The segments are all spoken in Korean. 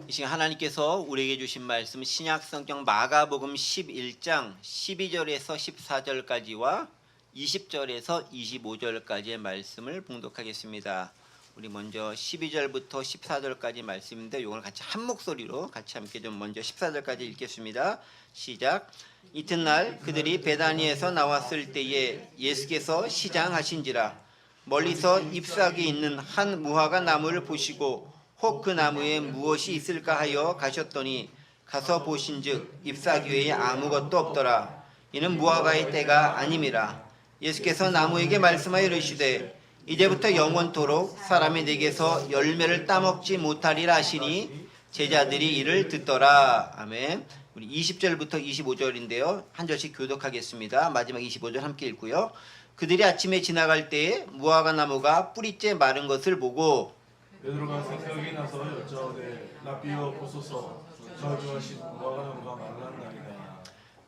이 시간 하나님께서 우리에게 주신 말씀 신약 성경 마가복음 11장 12절에서 14절까지와 20절에서 25절까지의 말씀을 봉독하겠습니다. 우리 먼저 12절부터 14절까지 말씀인데 이걸 같이 한 목소리로 같이 함께 좀 먼저 14절까지 읽겠습니다. 시작. 이튿날 그들이 베다니에서 나왔을 때에 예수께서 시장하신지라 멀리서 잎사귀 있는 한 무화과 나무를 보시고 혹 그 나무에 무엇이 있을까 하여 가셨더니 가서 보신즉 잎사귀 외에 아무것도 없더라. 이는 무화과의 때가 아님이라. 예수께서 나무에게 말씀하여 이르시되 이제부터 영원토록 사람이 내게서 열매를 따먹지 못하리라 하시니 제자들이 이를 듣더라. 아멘. 우리 20절부터 25절인데요. 한 절씩 교독하겠습니다. 마지막 25절 함께 읽고요. 그들이 아침에 지나갈 때에 무화과 나무가 뿌리째 마른 것을 보고 베드로가 생각이 나서 여짜오되 라비어 보소서 저주하신 무화과 나무가 말랐나이다.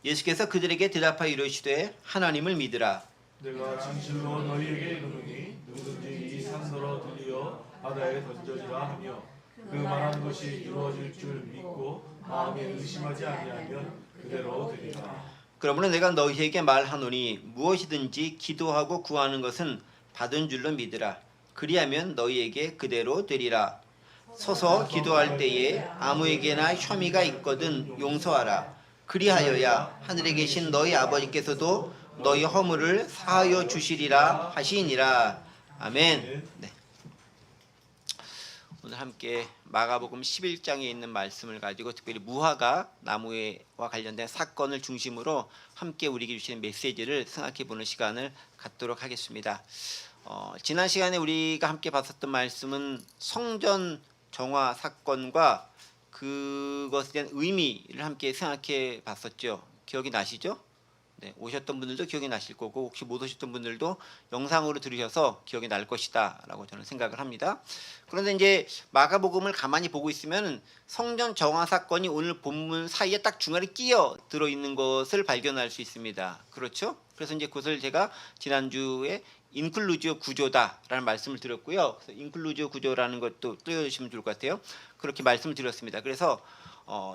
예수께서 그들에게 대답하여 이르시되 하나님을 믿으라. 내가 진실로 너희에게 이르노니 누구든지 이 산더러 들리어 바다에 던져지라 하며 그 말한 것이 이루어질 줄 믿고 마음에 의심하지 아니하면 그대로 되리라. 그러므로 내가 너희에게 말하노니 무엇이든지 기도하고 구하는 것은 받은 줄로 믿으라. 그리하면 너희에게 그대로 되리라. 서서 기도할 때에 아무에게나 혐의가 있거든 용서하라. 그리하여야 하늘에 계신 너희 아버지께서도 너희 허물을 사하여 주시리라 하시니라. 아멘. 네. 오늘 함께 마가복음 11장에 있는 말씀을 가지고 특별히 무화과 나무와 관련된 사건을 중심으로 함께 우리에게 주시는 메시지를 생각해 보는 시간을 갖도록 하겠습니다. 지난 시간에 우리가 함께 봤었던 말씀은 성전 정화 사건과 그것에 대한 의미를 함께 생각해 봤었죠. 기억이 나시죠? 네, 오셨던 분들도 기억이 나실 거고 혹시 못 오셨던 분들도 영상으로 들으셔서 기억이 날 것이다 라고 저는 생각을 합니다. 그런데 이제 마가복음을 가만히 보고 있으면 성전 정화 사건이 오늘 본문 사이에 딱 중간에 끼어 들어있는 것을 발견할 수 있습니다. 그렇죠? 그래서 이제 그것을 제가 지난주에 인클루지오 구조다라는 말씀을 드렸고요. 그래서 인클루지오 구조라는 것도 띄워주시면 좋을 것 같아요. 그렇게 말씀을 드렸습니다. 그래서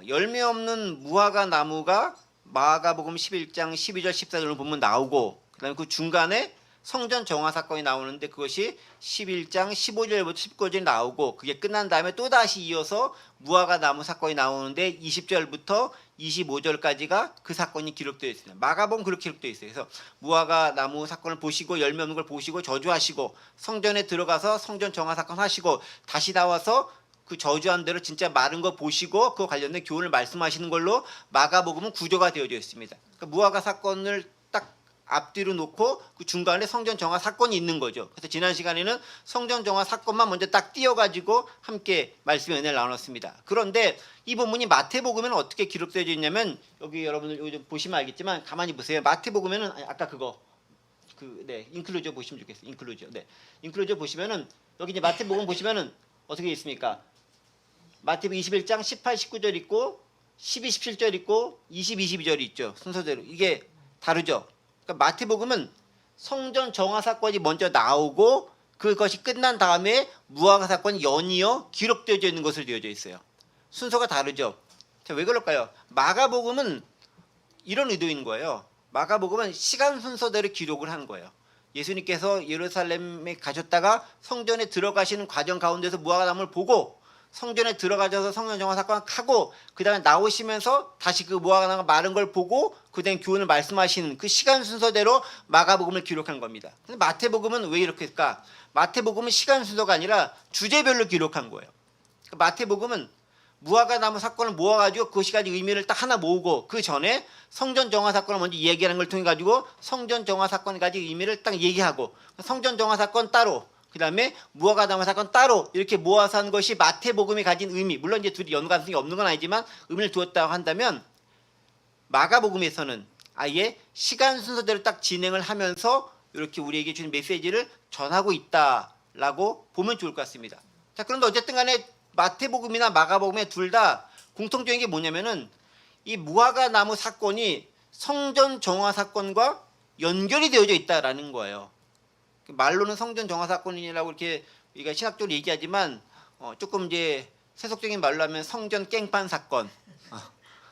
열매 없는 무화과 나무가 마가복음 11장 12절 14절로 보면 나오고 그다음에 그 중간에 성전 정화 사건이 나오는데 그것이 11장 15절부터 19절이 나오고 그게 끝난 다음에 또다시 이어서 무화과 나무 사건이 나오는데 20절부터 25절까지가 그 사건이 기록되어 있습니다. 마가복음 그렇게 기록되어 있어요. 그래서 무화과 나무 사건을 보시고 열매 없는 걸 보시고 저주하시고 성전에 들어가서 성전 정화 사건 하시고 다시 나와서 그 저주한 대로 진짜 마른 거 보시고 그 관련된 교훈을 말씀하시는 걸로 마가복음은 구조가 되어져 있습니다. 그러니까 무화과 사건을 딱 앞뒤로 놓고 그 중간에 성전 정화 사건이 있는 거죠. 그래서 지난 시간에는 성전 정화 사건만 먼저 딱 띄어가지고 함께 말씀의 은혜를 나눴습니다. 그런데 이 본문이 마태복음에는 어떻게 기록되어 있냐면 여기 여러분들 요즘 보시면 알겠지만 가만히 보세요. 마태복음에는 아까 그거 인클루저 보시면 좋겠어요. 인클루저 보시면은 여기 이제 마태복음 보시면은 어떻게 있습니까? 마태복음 21장 18, 19절 있고 12, 17절 있고 20, 22절이 있죠. 순서대로. 이게 다르죠. 그러니까 마태복음은 성전 정화 사건이 먼저 나오고 그것이 끝난 다음에 무화과 사건이 연이어 기록되어져 있는 것으로 되어져 있어요. 순서가 다르죠. 자, 왜 그럴까요? 마가복음은 이런 의도인 거예요. 마가복음은 시간 순서대로 기록을 하는 거예요. 예수님께서 예루살렘에 가셨다가 성전에 들어가시는 과정 가운데서 무화과 나무를 보고 성전에 들어가셔서 성전 정화 사건을 하고 그 다음에 나오시면서 다시 그 무화과 나무가 마른 걸 보고 그 다음에 교훈을 말씀하시는 그 시간 순서대로 마가복음을 기록한 겁니다. 근데 마태복음은 왜 이렇게 할까? 마태복음은 시간 순서가 아니라 주제별로 기록한 거예요. 마태복음은 무화과 나무 사건을 모아가지고 그것이 가지고 의미를 딱 하나 모으고 그 전에 성전 정화 사건을 먼저 얘기하는 걸 통해 가지고 성전 정화 사건이 가지고 의미를 딱 얘기하고 성전 정화 사건 따로 그 다음에 무화과 나무 사건 따로 이렇게 모아서 한 것이 마태복음이 가진 의미, 물론 이제 둘이 연관성이 없는 건 아니지만 의미를 두었다고 한다면 마가복음에서는 아예 시간 순서대로 딱 진행을 하면서 이렇게 우리에게 주는 메시지를 전하고 있다라고 보면 좋을 것 같습니다. 자, 그런데 어쨌든 간에 마태복음이나 마가복음에 둘 다 공통적인 게 뭐냐면은 이 무화과 나무 사건이 성전 정화 사건과 연결이 되어져 있다라는 거예요. 말로는 성전 정화 사건이라고 이렇게 우리가 신학적으로 얘기하지만 조금 이제 세속적인 말로 하면 성전 깽판 사건,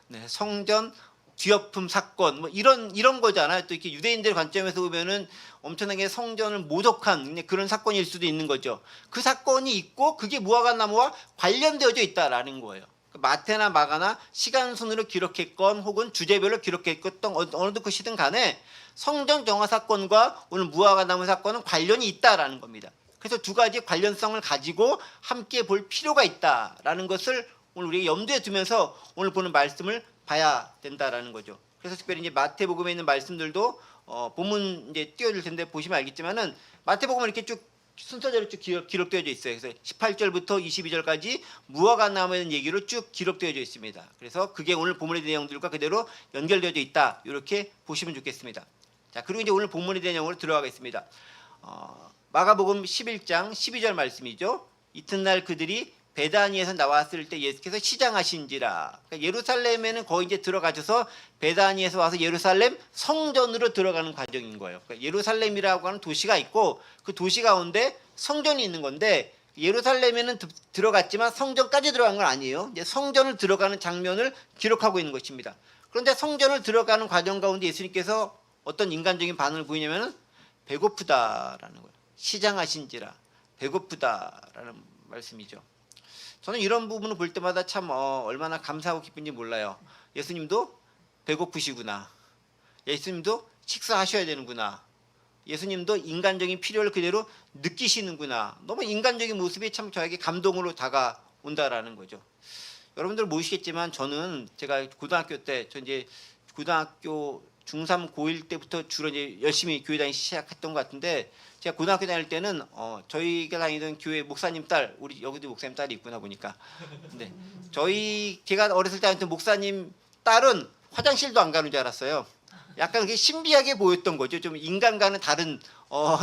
네, 성전 뒤엎음 사건 뭐 이런 거잖아요. 또 이렇게 유대인들 관점에서 보면은 엄청나게 성전을 모독한 그런 사건일 수도 있는 거죠. 그 사건이 있고 그게 무화과 나무와 관련되어져 있다라는 거예요. 마태나 마가나 시간 순으로 기록했건 혹은 주제별로 기록했건 어느 것이든 간에 성전 정화 사건과 오늘 무화과 나무 사건은 관련이 있다라는 겁니다. 그래서 두 가지 관련성을 가지고 함께 볼 필요가 있다라는 것을 오늘 우리가 염두에 두면서 오늘 보는 말씀을 봐야 된다라는 거죠. 그래서 특별히 이제 마태복음에 있는 말씀들도 본문 이제 띄워줄 텐데 보시면 알겠지만은 마태복음은 이렇게 쭉 순서대로 쭉 기록되어져 있어요. 그래서 18절부터 22절까지 무화과 나무에 대한 얘기로 쭉 기록되어져 있습니다. 그래서 그게 오늘 본문의 내용들과 그대로 연결되어져 있다. 이렇게 보시면 좋겠습니다. 자, 그리고 이제 오늘 본문의 내용으로 들어가겠습니다. 마가복음 11장 12절 말씀이죠. 이튿날 그들이 베다니에서 나왔을 때 예수께서 시장하신지라. 그러니까 예루살렘에는 거의 이제 들어가셔서 베다니에서 와서 예루살렘 성전으로 들어가는 과정인 거예요. 그러니까 예루살렘이라고 하는 도시가 있고 그 도시 가운데 성전이 있는 건데 예루살렘에는 들어갔지만 성전까지 들어간 건 아니에요. 이제 성전을 들어가는 장면을 기록하고 있는 것입니다. 그런데 성전을 들어가는 과정 가운데 예수님께서 어떤 인간적인 반응을 보이냐면은 배고프다라는 거예요. 시장하신지라. 배고프다라는 말씀이죠. 저는 이런 부분을 볼 때마다 참 얼마나 감사하고 기쁜지 몰라요. 예수님도 배고프시구나. 예수님도 식사하셔야 되는구나. 예수님도 인간적인 필요를 그대로 느끼시는구나. 너무 인간적인 모습이 참 저에게 감동으로 다가온다라는 거죠. 여러분들 모르시겠지만 저는 제가 고등학교 때 저 이제 고등학교 중3 고1 때부터 주로 이제 열심히 교회 다니기 시작했던 것 같은데 제가 고등학교 다닐 때는 저희가 다니던 교회 목사님 딸, 우리 여기도 목사님 딸이 있구나 보니까. 근데 제가 어렸을 때 다녔던 목사님 딸은 화장실도 안 가는 줄 알았어요. 약간 그게 신비하게 보였던 거죠. 좀 인간과는 다른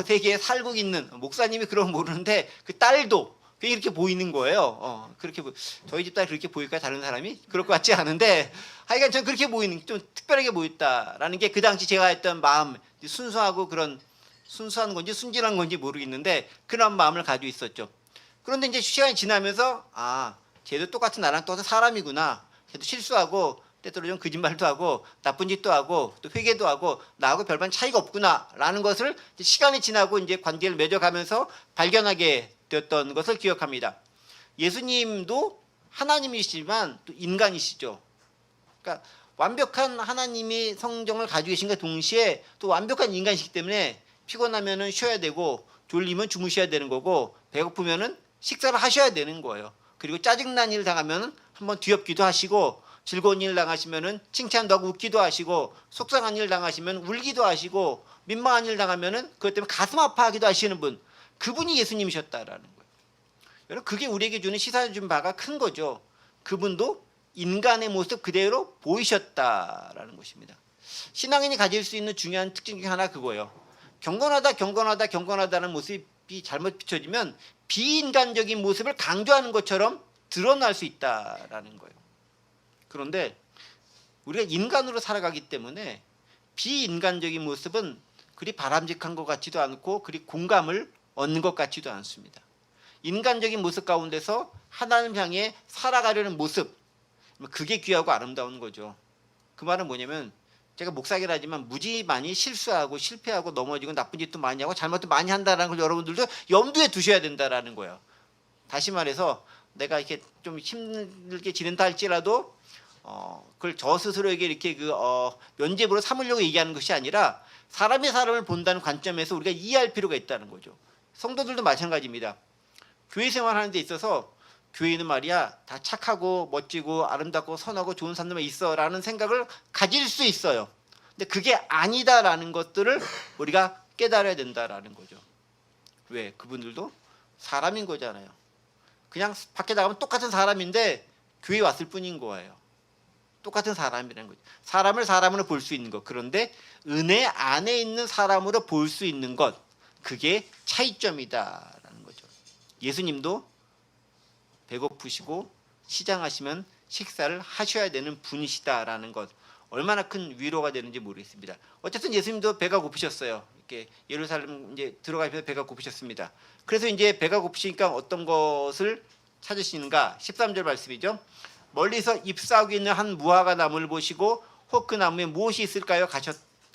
세계에 살고 있는 목사님이 그런 모르는데 그 딸도 그게 이렇게 보이는 거예요. 그렇게 저희 집 딸 그렇게 보일까 다른 사람이 그럴 것 같지 않은데 하여간 전 그렇게 보이는 좀 특별하게 보였다라는 게 그 당시 제가 했던 마음 순수하고 그런 순수한 건지 순진한 건지 모르겠는데 그런 마음을 가지고 있었죠. 그런데 이제 시간이 지나면서 쟤도 똑같은 나랑 똑같은 사람이구나. 쟤도 실수하고 때때로 좀 거짓말도 하고 나쁜 짓도 하고 또 회개도 하고 나하고 별반 차이가 없구나라는 것을 시간이 지나고 이제 관계를 맺어가면서 발견하게 되었던 것을 기억합니다. 예수님도 하나님이시지만 또 인간이시죠. 그러니까 완벽한 하나님이 성정을 가지고 계신과 동시에 또 완벽한 인간이시기 때문에 피곤하면은 쉬어야 되고 졸리면 주무셔야 되는 거고 배고프면은 식사를 하셔야 되는 거예요. 그리고 짜증난 일 당하면은 한번 뒤엎기도 하시고 즐거운 일 당하시면은 칭찬도 하고 웃기도 하시고 속상한 일 당하시면 울기도 하시고 민망한 일 당하면은 그것 때문에 가슴 아파하기도 하시는 분, 그분이 예수님이셨다라는 거예요. 여러분 그게 우리에게 주는 시사해 바가 큰 거죠. 그분도 인간의 모습 그대로 보이셨다라는 것입니다. 신앙인이 가질 수 있는 중요한 특징 중에 하나 그거예요. 경건하다는 모습이 잘못 비춰지면 비인간적인 모습을 강조하는 것처럼 드러날 수 있다라는 거예요. 그런데 우리가 인간으로 살아가기 때문에 비인간적인 모습은 그리 바람직한 것 같지도 않고 그리 공감을 얻는 것 같지도 않습니다. 인간적인 모습 가운데서 하나님 향해 살아가려는 모습, 그게 귀하고 아름다운 거죠. 그 말은 뭐냐면 제가 목사긴 하지만 무지 많이 실수하고 실패하고 넘어지고 나쁜 짓도 많이 하고 잘못도 많이 한다는 걸 여러분들도 염두에 두셔야 된다라는 거예요. 다시 말해서 내가 이렇게 좀 힘들게 지낸다 할지라도 그걸 저 스스로에게 이렇게 면죄부로 삼으려고 얘기하는 것이 아니라 사람이 사람을 본다는 관점에서 우리가 이해할 필요가 있다는 거죠. 성도들도 마찬가지입니다. 교회 생활하는 데 있어서 교회는 말이야 다 착하고 멋지고 아름답고 선하고 좋은 사람들만 있어라는 생각을 가질 수 있어요. 근데 그게 아니다라는 것들을 우리가 깨달아야 된다라는 거죠. 왜? 그분들도 사람인 거잖아요. 그냥 밖에 나가면 똑같은 사람인데 교회에 왔을 뿐인 거예요. 똑같은 사람이라는 거죠. 사람을 사람으로 볼 수 있는 것. 그런데 은혜 안에 있는 사람으로 볼 수 있는 것. 그게 차이점이다라는 거죠. 예수님도 배고프시고 시장하시면 식사를 하셔야 되는 분이시다라는 것. 얼마나 큰 위로가 되는지 모르겠습니다. 어쨌든 예수님도 배가 고프셨어요. 이렇게 예루살렘 이제 들어가면서 배가 고프셨습니다. 그래서 이제 배가 고프시니까 어떤 것을 찾으시는가? 13절 말씀이죠. 멀리서 잎사귀 있는 한 무화과 나무를 보시고 혹 그 나무에 무엇이 있을까요?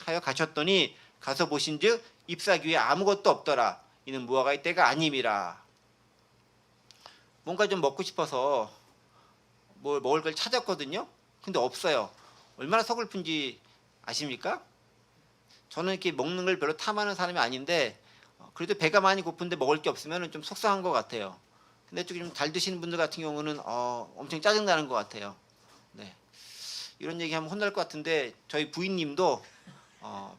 하여 가셨더니 가서 보신즉 잎사귀 위에 아무것도 없더라. 이는 무화과의 때가 아님이라. 뭔가 좀 먹고 싶어서 뭘 먹을 걸 찾았거든요. 근데 없어요. 얼마나 서글픈지 아십니까? 저는 이렇게 먹는 걸 별로 탐하는 사람이 아닌데 그래도 배가 많이 고픈데 먹을 게 없으면 좀 속상한 것 같아요. 근데 좀 잘 드시는 분들 같은 경우는 엄청 짜증나는 것 같아요. 네. 이런 얘기하면 혼날 것 같은데 저희 부인님도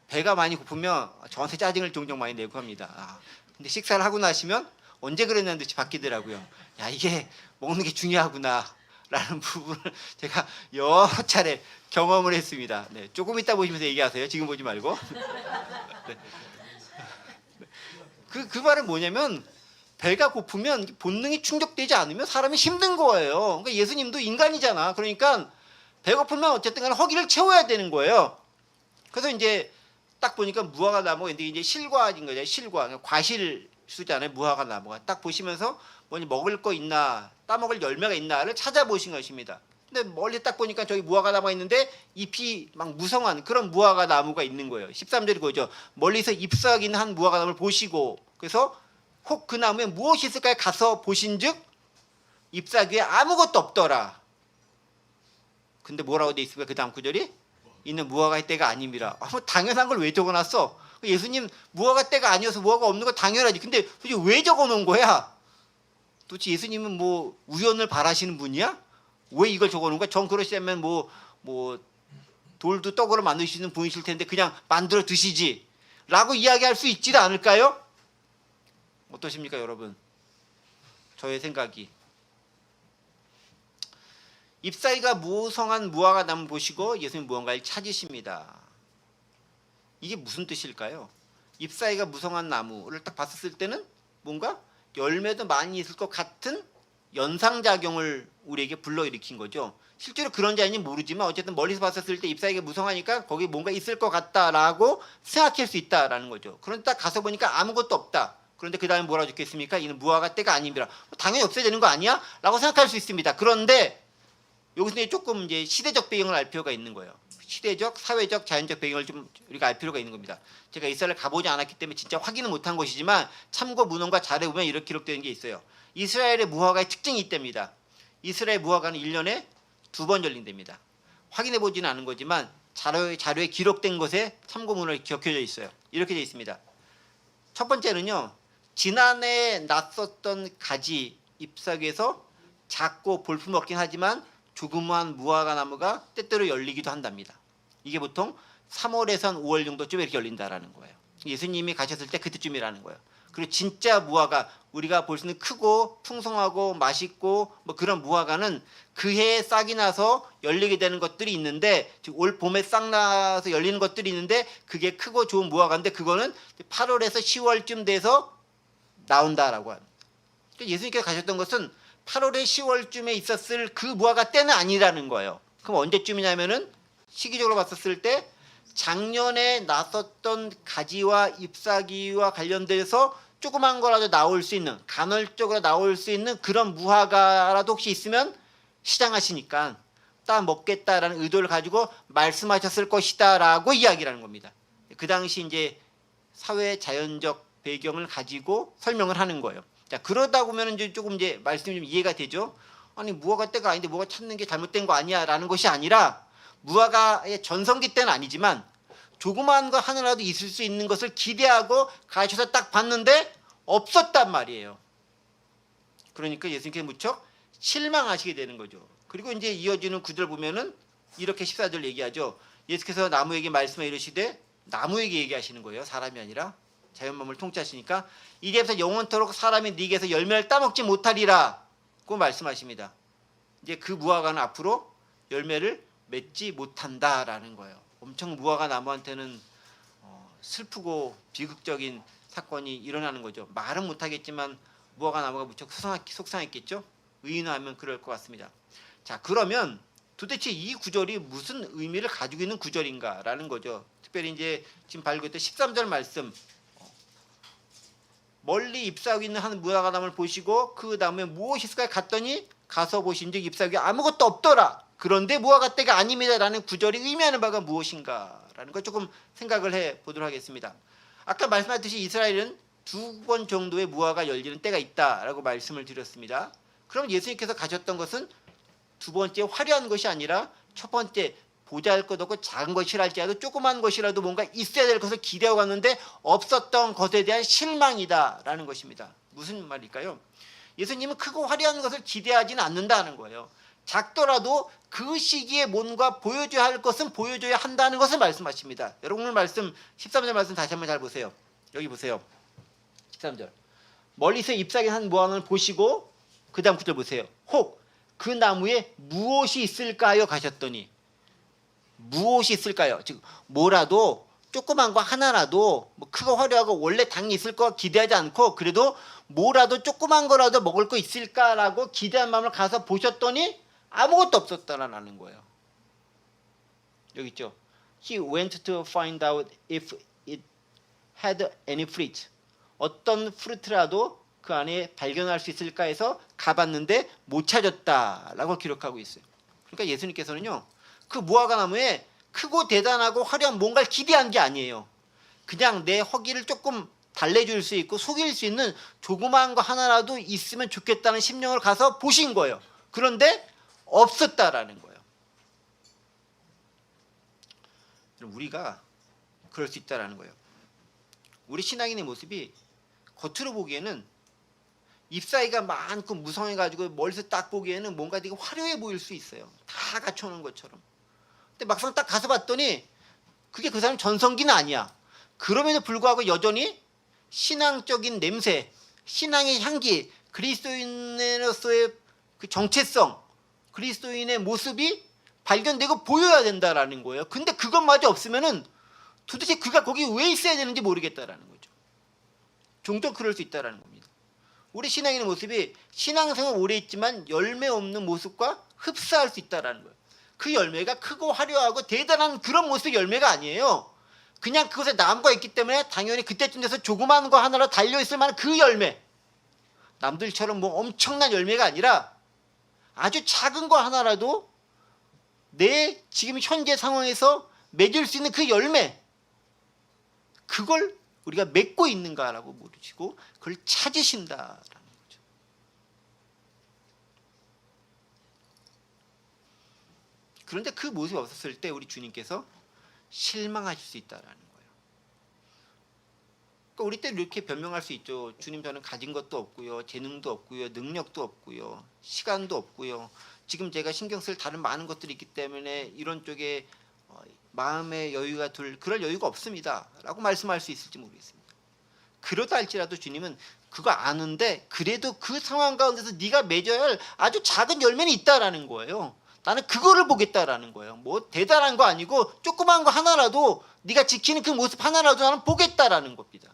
배가 많이 고프면 저한테 짜증을 종종 많이 내고 합니다. 근데 식사를 하고 나시면 언제 그랬냐는 듯이 바뀌더라고요. 야, 이게 먹는 게 중요하구나 라는 부분을 제가 여러 차례 경험을 했습니다. 네, 조금 이따 보시면서 얘기하세요. 지금 보지 말고. 네. 그 말은 뭐냐면 배가 고프면 본능이 충족되지 않으면 사람이 힘든 거예요. 그러니까 예수님도 인간이잖아. 그러니까 배고프면 어쨌든 간에 허기를 채워야 되는 거예요. 그래서 이제 딱 보니까 무화과 나무가 이제 실과인 거죠. 실과. 과실 수잖아요. 무화과 나무가. 딱 보시면서 뭐니 먹을 거 있나, 따먹을 열매가 있나를 찾아보신 것입니다. 근데 멀리 딱 보니까 저기 무화과 나무가 있는데 잎이 막 무성한 그런 무화과 나무가 있는 거예요. 13절이 그거죠. 멀리서 잎사귀 있는 한 무화과 나무를 보시고 그래서 혹 그 나무에 무엇이 있을까요? 가서 보신즉 잎사귀에 아무것도 없더라. 근데 뭐라고 돼 있을까요? 그 다음 구절이 이는 무화과의 때가 아님이라. 뭐 당연한 걸 왜 적어놨어? 예수님 무화과 때가 아니어서 무화과 없는 거 당연하지. 근데 도대체 왜 적어놓은 거야? 도대체 예수님은 뭐 우연을 바라시는 분이야? 왜 이걸 적어놓은 거야? 전 그러시다면 뭐 돌도 떡으로 만드시는 분이실 텐데 그냥 만들어 드시지 라고 이야기할 수 있지도 않을까요? 어떠십니까 여러분? 저의 생각이 잎사귀가 무성한 무화과 나무 보시고 예수님 무언가를 찾으십니다. 이게 무슨 뜻일까요? 잎사귀가 무성한 나무를 딱 봤었을 때는 뭔가 열매도 많이 있을 것 같은 연상작용을 우리에게 불러일으킨 거죠. 실제로 그런지 아닌지 모르지만 어쨌든 멀리서 봤었을 때 잎사귀가 무성하니까 거기 뭔가 있을 것 같다라고 생각할 수 있다라는 거죠. 그런데 딱 가서 보니까 아무것도 없다. 그런데 그 다음에 뭐라고 적혀있습니까? 이는 무화과 때가 아닙니다. 당연히 없어야 되는 거 아니야? 라고 생각할 수 있습니다. 그런데 여기서 조금 이제 시대적 배경을 알 필요가 있는 거예요. 시대적, 사회적, 자연적 배경을 좀 우리가 알 필요가 있는 겁니다. 제가 이스라엘 가보지 않았기 때문에 진짜 확인은 못한 것이지만 참고 문헌과 자료에 보면 이렇게 기록되는 게 있어요. 이스라엘의 무화과의 특징이 이때입니다. 이스라엘 무화과는 1년에 2번 열린답니다. 확인해 보지는 않은 거지만 자료에 기록된 것에 참고 문헌이 적혀져 있어요. 이렇게 되어 있습니다. 첫 번째는요. 지난해 났었던 가지 잎사귀에서 작고 볼품없긴 하지만 조그마한 무화과 나무가 때때로 열리기도 한답니다. 이게 보통 3월에선 5월 정도쯤에 이렇게 열린다라는 거예요. 예수님이 가셨을 때 그때쯤이라는 거예요. 그리고 진짜 무화과 우리가 볼 수 있는 크고 풍성하고 맛있고 뭐 그런 무화과는 그 해에 싹이 나서 열리게 되는 것들이 있는데 올 봄에 싹 나서 열리는 것들이 있는데 그게 크고 좋은 무화과인데 그거는 8월에서 10월쯤 돼서 나온다라고 합니다. 예수님께서 가셨던 것은 8월에 10월쯤에 있었을 그 무화과 때는 아니라는 거예요. 그럼 언제쯤이냐면은 시기적으로 봤었을 때 작년에 났었던 가지와 잎사귀와 관련돼서 조그만 거라도 나올 수 있는 간헐적으로 나올 수 있는 그런 무화과라도 혹시 있으면 시장하시니까 따 먹겠다라는 의도를 가지고 말씀하셨을 것이다라고 이야기를 하는 겁니다. 그 당시 이제 사회 자연적 배경을 가지고 설명을 하는 거예요. 자, 그러다 보면 이제 조금 이제 말씀이 좀 이해가 되죠. 아니 무화과 때가 아닌데 무화과 찾는 게 잘못된 거 아니야라는 것이 아니라 무화과의 전성기 때는 아니지만 조그마한 거 하나라도 있을 수 있는 것을 기대하고 가셔서 딱 봤는데 없었단 말이에요. 그러니까 예수님께서 무척 실망하시게 되는 거죠. 그리고 이제 이어지는 구절 보면은 이렇게 14절 얘기하죠. 예수께서 나무에게 말씀해 이르시되 나무에게 얘기하시는 거예요. 사람이 아니라 자연만물 통치하시니까 이제부터 영원토록 사람이 네게서 열매를 따먹지 못하리라고 말씀하십니다. 이제 그 무화과는 앞으로 열매를 맺지 못한다라는 거예요. 엄청 무화과 나무한테는 슬프고 비극적인 사건이 일어나는 거죠. 말은 못하겠지만 무화과 나무가 무척 속상했겠죠. 의인화하면 그럴 것 같습니다. 자, 그러면 도대체 이 구절이 무슨 의미를 가지고 있는 구절인가라는 거죠. 특별히 이제 지금 발견했던 13절 말씀 멀리 잎사귀 있는 한 무화과나무를 보시고 그 나무에 무엇이 있을까 갔더니 가서 보신즉 잎사귀 아무것도 없더라. 그런데 무화과 때가 아닙니다라는 구절이 의미하는 바가 무엇인가라는 걸 조금 생각을 해 보도록 하겠습니다. 아까 말씀하셨듯이 이스라엘은 2번 정도의 무화과가 열리는 때가 있다라고 말씀을 드렸습니다. 그럼 예수님께서 가셨던 것은 두 번째 화려한 것이 아니라 첫 번째 보잘것없고 작은 것이랄지라도 조그만 것이라도 뭔가 있어야 될 것을 기대하고 갔는데 없었던 것에 대한 실망이다라는 것입니다. 무슨 말일까요? 예수님은 크고 화려한 것을 기대하지는 않는다는 거예요. 작더라도 그 시기에 뭔가 보여줘야 할 것은 보여줘야 한다는 것을 말씀하십니다. 여러분 오늘 말씀 13절 말씀 다시 한번 잘 보세요. 여기 보세요. 13절. 멀리서 잎사귀 한 무화과를 보시고 그 다음 구절 보세요. 혹 그 나무에 무엇이 있을까요? 가셨더니 무엇이 있을까요? 즉 뭐라도 조그만 거 하나라도 뭐 크고 화려하고 원래 당연히 있을 거 기대하지 않고 그래도 뭐라도 조그만 거라도 먹을 거 있을까라고 기대한 마음을 가서 보셨더니 아무것도 없었다라는 거예요. 여기 있죠. He went to find out if it had any fruit. 어떤 프루트라도 그 안에 발견할 수 있을까 해서 가봤는데 못 찾았다라고 기록하고 있어요. 그러니까 예수님께서는요. 그 무화과 나무에 크고 대단하고 화려한 뭔가를 기대한 게 아니에요. 그냥 내 허기를 조금 달래줄 수 있고 속일 수 있는 조그마한 거 하나라도 있으면 좋겠다는 심령을 가서 보신 거예요. 그런데 없었다라는 거예요. 우리가 그럴 수 있다라는 거예요. 우리 신앙인의 모습이 겉으로 보기에는 잎사귀가 많고 무성해가지고 멀리서 딱 보기에는 뭔가 되게 화려해 보일 수 있어요. 다 갖춰놓은 것처럼. 근데 막상 딱 가서 봤더니 그게 그 사람 전성기는 아니야. 그럼에도 불구하고 여전히 신앙적인 냄새, 신앙의 향기, 그리스도인으로서의 그 정체성, 그리스도인의 모습이 발견되고 보여야 된다라는 거예요. 근데 그것마저 없으면은 도대체 그가 거기 왜 있어야 되는지 모르겠다라는 거죠. 종종 그럴 수 있다라는 겁니다. 우리 신앙인의 모습이 신앙생활 오래 있지만 열매 없는 모습과 흡사할 수 있다라는 거예요. 그 열매가 크고 화려하고 대단한 그런 모습의 열매가 아니에요. 그냥 그것에 나무가 있기 때문에 당연히 그때쯤 돼서 조그마한 거 하나로 달려있을 만한 그 열매. 남들처럼 뭐 엄청난 열매가 아니라 아주 작은 거 하나라도 내 지금 현재 상황에서 맺을 수 있는 그 열매. 그걸 우리가 맺고 있는가라고 물으시고 그걸 찾으신다라는 거죠. 그런데 그 모습이 없었을 때 우리 주님께서 실망하실 수 있다라는 거예요. 그러니까 우리 때 이렇게 변명할 수 있죠. 주님 저는 가진 것도 없고요. 재능도 없고요. 능력도 없고요. 시간도 없고요. 지금 제가 신경 쓸 다른 많은 것들이 있기 때문에 이런 쪽에 마음의 여유가 그럴 여유가 없습니다. 라고 말씀할 수 있을지 모르겠습니다. 그러다 할지라도 주님은 그거 아는데 그래도 그 상황 가운데서 네가 맺어야 할 아주 작은 열매는 있다라는 거예요. 나는 그거를 보겠다라는 거예요. 뭐 대단한 거 아니고 조그만 거 하나라도 네가 지키는 그 모습 하나라도 나는 보겠다라는 겁니다.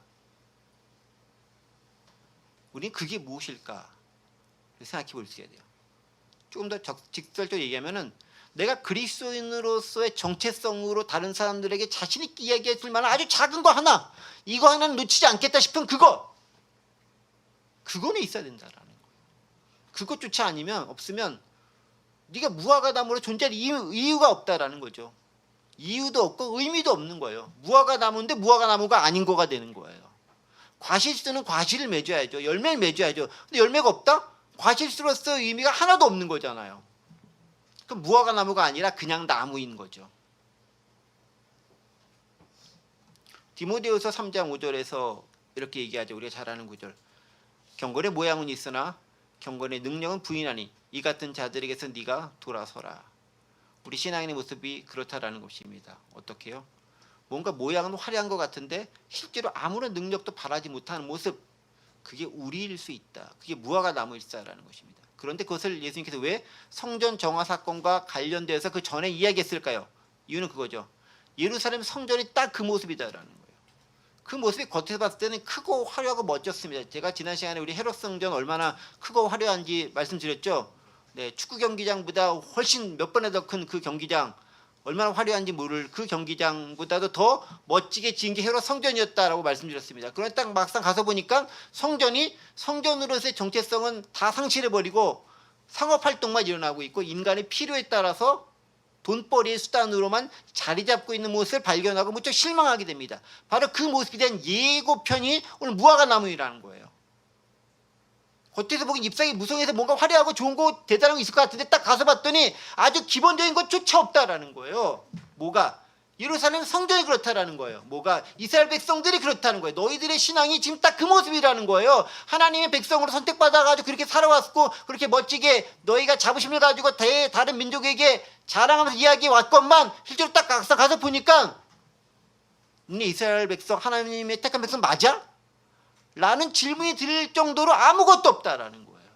우리는 그게 무엇일까 생각해 볼 수 있어야 돼요. 조금 더 직설적으로 얘기하면은 내가 그리스도인으로서의 정체성으로 다른 사람들에게 자신 있게 이야기해 줄 만한 아주 작은 거 하나, 이거 하나는 놓치지 않겠다 싶은 그거는 있어야 된다라는 거예요. 그것조차 아니면 없으면 네가 무화과 나무로 존재할 이유가 없다라는 거죠. 이유도 없고 의미도 없는 거예요. 무화과 나무인데 무화과 나무가 아닌 거가 되는 거예요. 과실수는 과실을 맺어야죠. 열매를 맺어야죠. 근데 열매가 없다? 과실수로서의 의미가 하나도 없는 거잖아요. 그럼 무화과 나무가 아니라 그냥 나무인 거죠. 디모데후서 3장 5절에서 이렇게 얘기하죠. 우리가 잘 아는 구절. 경건의 모양은 있으나 경건의 능력은 부인하니 이 같은 자들에게서 네가 돌아서라. 우리 신앙인의 모습이 그렇다라는 것입니다. 어떻게요? 뭔가 모양은 화려한 것 같은데 실제로 아무런 능력도 바라지 못하는 모습, 그게 우리일 수 있다. 그게 무화과 나무일사라는 것입니다. 그런데 그것을 예수님께서 왜 성전 정화 사건과 관련되어서 그 전에 이야기했을까요? 이유는 그거죠. 예루살렘 성전이 딱 그 모습이다라는 거예요. 그 모습이 겉에서 봤을 때는 크고 화려하고 멋졌습니다. 제가 지난 시간에 우리 헤롯 성전 얼마나 크고 화려한지 말씀드렸죠. 네, 축구 경기장보다 훨씬 몇 번에 더 큰 그 경기장, 얼마나 화려한지 모를 그 경기장보다도 더 멋지게 지은 게 헤롯 성전이었다라고 말씀드렸습니다. 그런데 딱 막상 가서 보니까 성전이 성전으로서의 정체성은 다 상실해버리고 상업활동만 일어나고 있고 인간의 필요에 따라서 돈벌이의 수단으로만 자리 잡고 있는 모습을 발견하고 무척 실망하게 됩니다. 바로 그 모습에 대한 예고편이 오늘 무화과 나무이라는 거예요. 겉에서 보기 잎사귀 무성해서 뭔가 화려하고 좋은 거 대단한 거 있을 것 같은데 딱 가서 봤더니 아주 기본적인 것조차 없다라는 거예요. 뭐가? 예루살렘 성전이 그렇다라는 거예요. 뭐가? 이스라엘 백성들이 그렇다는 거예요. 너희들의 신앙이 지금 딱 그 모습이라는 거예요. 하나님의 백성으로 선택받아가지고 그렇게 살아왔고 그렇게 멋지게 너희가 자부심을 가지고 다른 민족에게 자랑하면서 이야기해 왔건만 실제로 딱 가서 보니까 너네 이스라엘 백성 하나님의 택한 백성 맞아? 라는 질문이 들 정도로 아무것도 없다라는 거예요.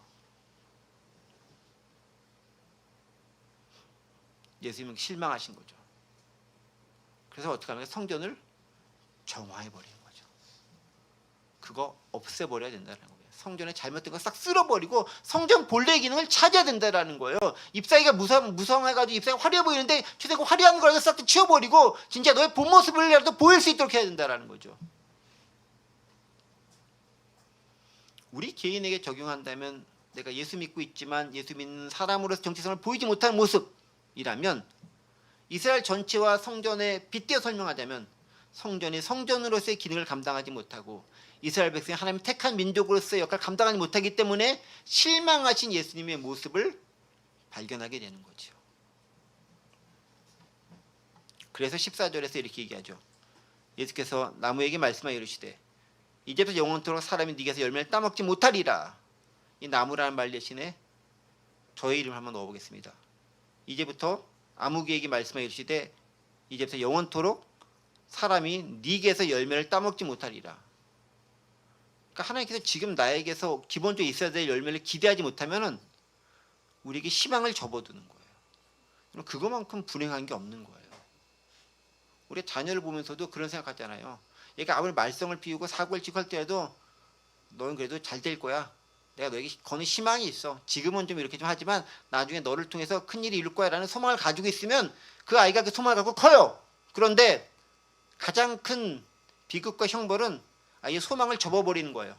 예수님은 실망하신 거죠. 그래서 어떻게 하면 성전을 정화해버리는 거죠. 그거 없애버려야 된다는 거예요. 성전에 잘못된 거 싹 쓸어버리고 성전 본래의 기능을 찾아야 된다는 거예요. 잎사귀가 무성해가지고 잎사귀가 화려해 보이는데 최대한 화려한 거라도 싹 치워버리고 진짜 너의 본 모습을라도 보일 수 있도록 해야 된다는 거죠. 우리 개인에게 적용한다면 내가 예수 믿고 있지만 예수 믿는 사람으로서 정체성을 보이지 못하는 모습이라면 이스라엘 전체와 성전에 빗대어 설명하자면 성전이 성전으로서의 기능을 감당하지 못하고 이스라엘 백성이 하나님 택한 민족으로서의 역할을 감당하지 못하기 때문에 실망하신 예수님의 모습을 발견하게 되는 거죠. 그래서 14절에서 이렇게 얘기하죠. 예수께서 나무에게 말씀하여 이르시되 이제부터 영원토록 사람이 네게서 열매를 따먹지 못하리라. 이 나무라는 말 대신에 저의 이름을 한번 넣어보겠습니다. 이제부터 아무개에게 말씀하여 이르시되 이제부터 영원토록 사람이 네게서 열매를 따먹지 못하리라. 그러니까 하나님께서 지금 나에게서 기본적으로 있어야 될 열매를 기대하지 못하면은 우리에게 희망을 접어두는 거예요. 그것만큼 불행한 게 없는 거예요. 우리 자녀를 보면서도 그런 생각하잖아요. 얘가 아무리 말썽을 피우고 사고를 치고 할 때라도 너는 그래도 잘 될 거야. 내가 너에게 거는 희망이 있어. 지금은 좀 이렇게 좀 하지만 나중에 너를 통해서 큰일이 이룰 거야 라는 소망을 가지고 있으면 그 아이가 그 소망을 갖고 커요. 그런데 가장 큰 비극과 형벌은 아이의 소망을 접어버리는 거예요.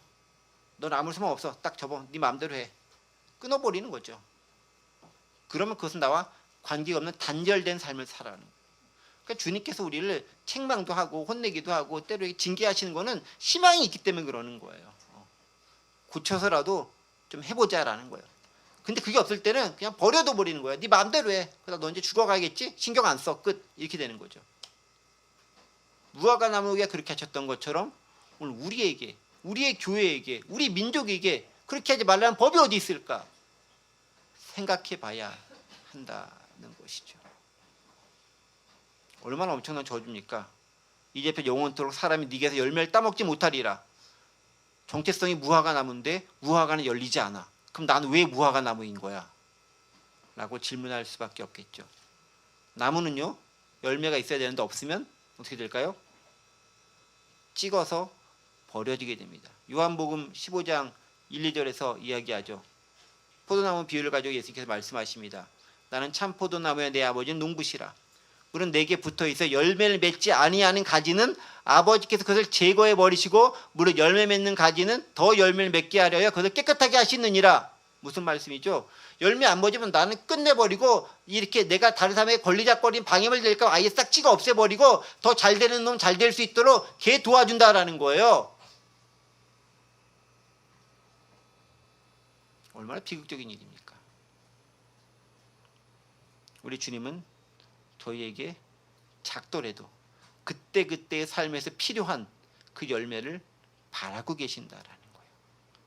넌 아무 소망 없어. 딱 접어. 네 마음대로 해. 끊어버리는 거죠. 그러면 그것은 나와 관계가 없는 단절된 삶을 살아가는 거예요. 그러니까 주님께서 우리를 책망도 하고 혼내기도 하고 때로 징계하시는 거는 희망이 있기 때문에 그러는 거예요. 고쳐서라도 좀 해보자라는 거예요. 근데 그게 없을 때는 그냥 버려둬 버리는 거예요. 네 마음대로 해. 그러다 너 이제 죽어가야겠지? 신경 안 써. 끝. 이렇게 되는 거죠. 무화과 나무가 그렇게 하셨던 것처럼 오늘 우리에게, 우리의 교회에게, 우리 민족에게 그렇게 하지 말라는 법이 어디 있을까? 생각해 봐야 한다는 것이죠. 얼마나 엄청난 저주입니까? 이제부터 영원토록 사람이 네게서 열매를 따먹지 못하리라. 정체성이 무화과 나무인데 무화과는 열리지 않아. 그럼 나는 왜 무화과 나무인 거야? 라고 질문할 수밖에 없겠죠. 나무는요, 열매가 있어야 되는데 없으면 어떻게 될까요? 찍어서 버려지게 됩니다. 요한복음 15장 1, 2절에서 이야기하죠. 포도나무 비유를 가지고 예수님께서 말씀하십니다. 나는 참 포도나무여 내 아버지는 농부시라. 물은 내게 붙어있어 열매를 맺지 아니하는 가지는 아버지께서 그것을 제거해 버리시고 무릇 열매 맺는 가지는 더 열매를 맺게 하려여 그것을 깨끗하게 하시느니라. 무슨 말씀이죠? 열매 안 맺으면 나는 끝내버리고 이렇게 내가 다른 사람에게 걸리작거리는 방해물 될까 아예 싹 찍어 없애버리고 더 잘 되는 놈 잘 될 수 있도록 걔 도와준다라는 거예요. 얼마나 비극적인 일입니까? 우리 주님은 저희에게 작더라도 그때그때의 삶에서 필요한 그 열매를 바라고 계신다라는 거예요.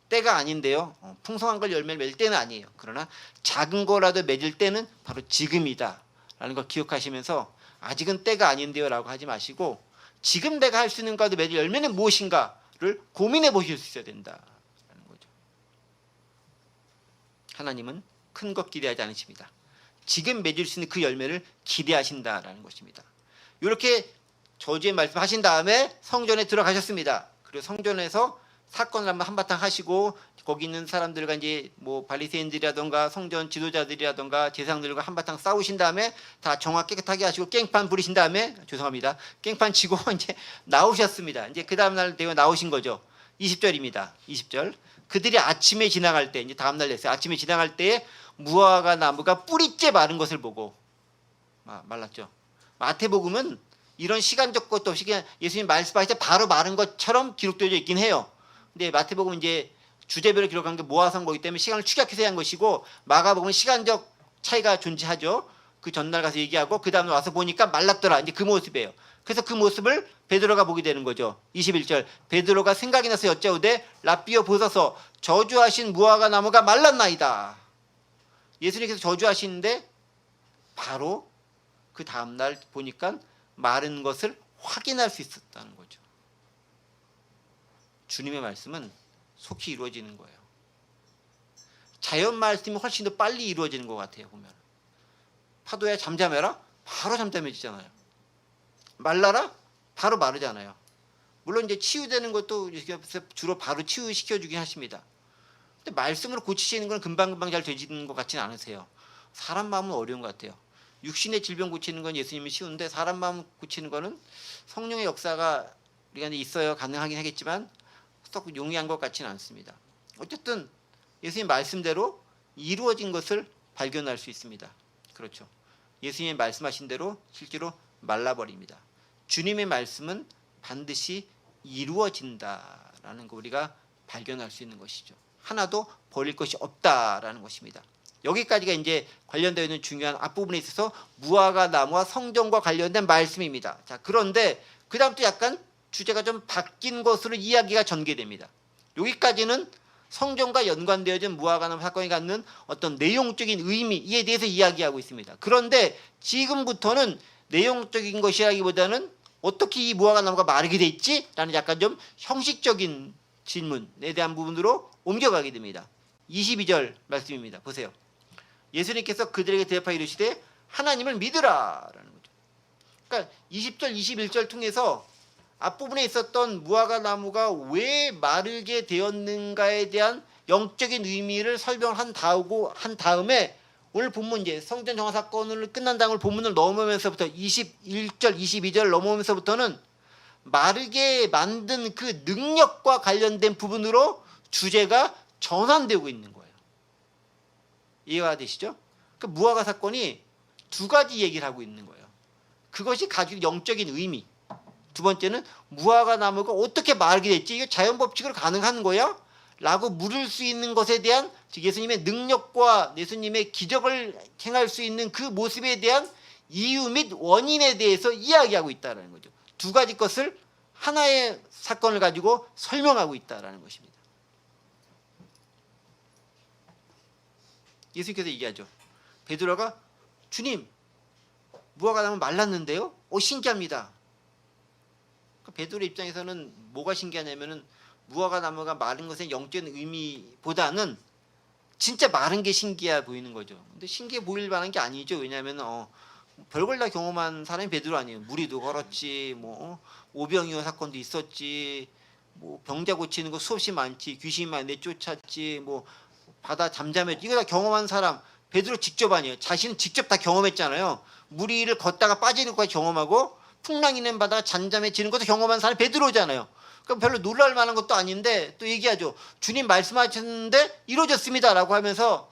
때가 아닌데요. 풍성한 걸 열매를 맺을 때는 아니에요. 그러나 작은 거라도 맺을 때는 바로 지금이다라는 걸 기억하시면서 아직은 때가 아닌데요 라고 하지 마시고 지금 내가 할 수 있는 거라도 맺을 열매는 무엇인가를 고민해 보실 수 있어야 된다라는 거죠. 하나님은 큰 것 기대하지 않으십니다. 지금 맺을 수 있는 그 열매를 기대하신다라는 것입니다. 이렇게 저주의 말씀하신 다음에 성전에 들어가셨습니다. 그리고 성전에서 사건을 한번 한바탕 하시고 거기 있는 사람들과 이제 뭐 바리새인들이라던가 성전 지도자들이라던가 제사장들과 한바탕 싸우신 다음에 다 정화 깨끗하게 하시고 깽판 부리신 다음에 죄송합니다. 깽판 치고 이제 나오셨습니다. 이제 그 다음 날 되어 나오신 거죠. 20절입니다. 20절. 그들이 아침에 지나갈 때 이제 다음 날 냈어요. 아침에 지나갈 때에 무화과 나무가 뿌리째 마른 것을 보고 말랐죠. 마태복음은 이런 시간적 것도 없이 그냥 예수님 말씀하실 때 바로 마른 것처럼 기록되어 있긴 해요. 근데 마태복음은 이제 주제별로 기록한 게 모아서 거기 때문에 시간을 축약해서 한 것이고 마가복음은 시간적 차이가 존재하죠. 그 전날 가서 얘기하고 그 다음에 와서 보니까 말랐더라. 이제 그 모습이에요. 그래서 그 모습을 베드로가 보게 되는 거죠. 21절 베드로가 생각이 나서 여짜오되 랍비여 보소서 저주하신 무화과 나무가 말랐나이다. 예수님께서 저주하시는데 바로 그 다음날 보니까 마른 것을 확인할 수 있었다는 거죠. 주님의 말씀은 속히 이루어지는 거예요. 자연 말씀이 훨씬 더 빨리 이루어지는 것 같아요. 보면 파도야 잠잠해라 바로 잠잠해지잖아요. 말라라 바로 마르잖아요. 물론 이제 치유되는 것도 주로 바로 치유시켜주긴 하십니다. 근데 말씀으로 고치시는 건 금방금방 잘 되지는 것 같지는 않으세요. 사람 마음은 어려운 것 같아요. 육신의 질병 고치는 건 예수님이 쉬운데 사람 마음 고치는 거는 성령의 역사가 우리가 있어야 가능하긴 하겠지만 썩 용이한 것 같지는 않습니다. 어쨌든 예수님 말씀대로 이루어진 것을 발견할 수 있습니다. 그렇죠. 예수님이 말씀하신 대로 실제로 말라버립니다. 주님의 말씀은 반드시 이루어진다라는 거 우리가 발견할 수 있는 것이죠. 하나도 버릴 것이 없다라는 것입니다. 여기까지가 이제 관련되어 있는 중요한 앞부분에 있어서 무화과 나무와 성전과 관련된 말씀입니다. 자, 그런데 그 다음 또 약간 주제가 좀 바뀐 것으로 이야기가 전개됩니다. 여기까지는 성전과 연관되어진 무화과 나무 사건이 갖는 어떤 내용적인 의미에 대해서 이야기하고 있습니다. 그런데 지금부터는 내용적인 것이라기보다는 어떻게 이 무화과 나무가 마르게 됐지? 라는 약간 좀 형식적인 질문에 대한 부분으로 옮겨가게 됩니다. 22절 말씀입니다. 보세요. 예수님께서 그들에게 대답하여 이르시되 하나님을 믿으라라는 거죠. 그러니까 20절, 21절 통해서 앞부분에 있었던 무화과 나무가 왜 마르게 되었는가에 대한 영적인 의미를 설명을 한 다음에 오늘 본문 이제 성전 정화 사건을 끝난 다음에 본문을 넘으면서부터 21절, 22절 넘으면서부터는 마르게 만든 그 능력과 관련된 부분으로 주제가 전환되고 있는 거예요. 이해가 되시죠? 그 무화과 사건이 두 가지 얘기를 하고 있는 거예요. 그것이 가지고 영적인 의미. 두 번째는 무화과 나무가 어떻게 마르게 됐지? 이게 자연 법칙으로 가능한 거야? 라고 물을 수 있는 것에 대한 즉 예수님의 능력과 예수님의 기적을 행할 수 있는 그 모습에 대한 이유 및 원인에 대해서 이야기하고 있다는 거죠. 두 가지 것을 하나의 사건을 가지고 설명하고 있다는 것입니다. 예수님께서 얘기하죠. 베드로가 주님 무화과 나무 말랐는데요? 신기합니다. 베드로 입장에서는 뭐가 신기하냐면은 무화과 나무가 마른 것의 영적인 의미보다는 진짜 마른 게 신기해 보이는 거죠. 근데 신기해 보일 만한 게 아니죠. 왜냐하면 별걸 다 경험한 사람이 베드로 아니에요. 무리도 걸었지, 오병이어 사건도 있었지, 병자 고치는 거 수없이 많지, 귀신만 내쫓았지, 바다 잠잠했지. 이거 다 경험한 사람 베드로 직접 아니에요. 자신은 직접 다 경험했잖아요. 무리를 걷다가 빠지는 것까지 경험하고 풍랑이 낸 바다가 잠잠해지는 것도 경험한 사람이 베드로잖아요. 그럼 별로 놀랄 만한 것도 아닌데 또 얘기하죠. 주님 말씀하셨는데 이루어졌습니다라고 하면서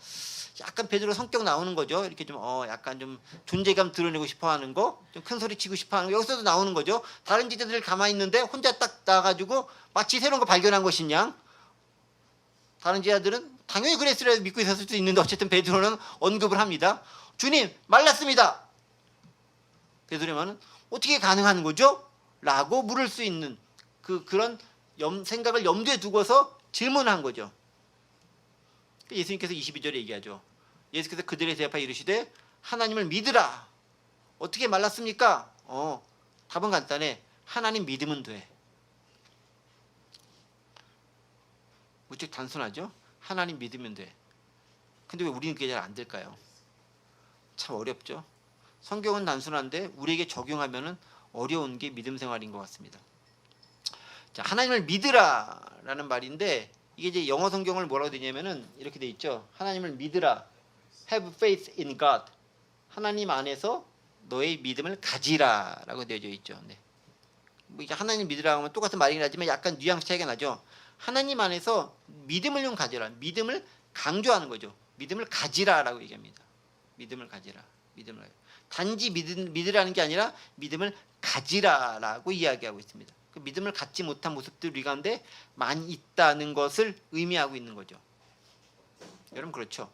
약간 베드로 성격 나오는 거죠. 이렇게 좀 약간 좀 존재감 드러내고 싶어하는 거, 좀 큰 소리 치고 싶어하는 거 여기서도 나오는 거죠. 다른 지도들 가만히 있는데 혼자 딱 나가지고 마치 새로운 거 발견한 것이냐. 다른 지하들은 당연히 그랬으려 믿고 있었을 수도 있는데 어쨌든 베드로는 언급을 합니다. 주님 말랐습니다. 베드로의 말은 어떻게 가능한 거죠? 라고 물을 수 있는 그런 생각을 염두에 두고서 질문한 거죠. 예수님께서 22절에 얘기하죠. 예수께서 그들의 대답하여 이르시되 하나님을 믿으라. 어떻게 말랐습니까? 답은 간단해. 하나님 믿으면 돼. 무척 단순하죠? 하나님 믿으면 돼. 근데 왜 우리는 그게 잘 안 될까요? 참 어렵죠? 성경은 단순한데 우리에게 적용하면은 어려운 게 믿음 생활인 것 같습니다. 자, 하나님을 믿으라라는 말인데 이게 이제 영어 성경을 뭐라고 되냐면은 이렇게 돼 있죠. 하나님을 믿으라. Have faith in God. 하나님 안에서 너의 믿음을 가지라라고 되어져 있죠. 네. 뭐 이게 하나님 믿으라고 하면 똑같은 말이긴 하지만 약간 뉘앙스 차이가 나죠. 하나님 안에서 믿음을 좀 가져라. 믿음을 강조하는 거죠. 믿음을 가지라라고 얘기합니다. 믿음을 가지라. 믿음을 가지라. 단지 믿으라는 게 아니라 믿음을 가지라라고 이야기하고 있습니다. 그 믿음을 갖지 못한 모습들이 우리 가운데 많이 있다는 것을 의미하고 있는 거죠. 여러분 그렇죠?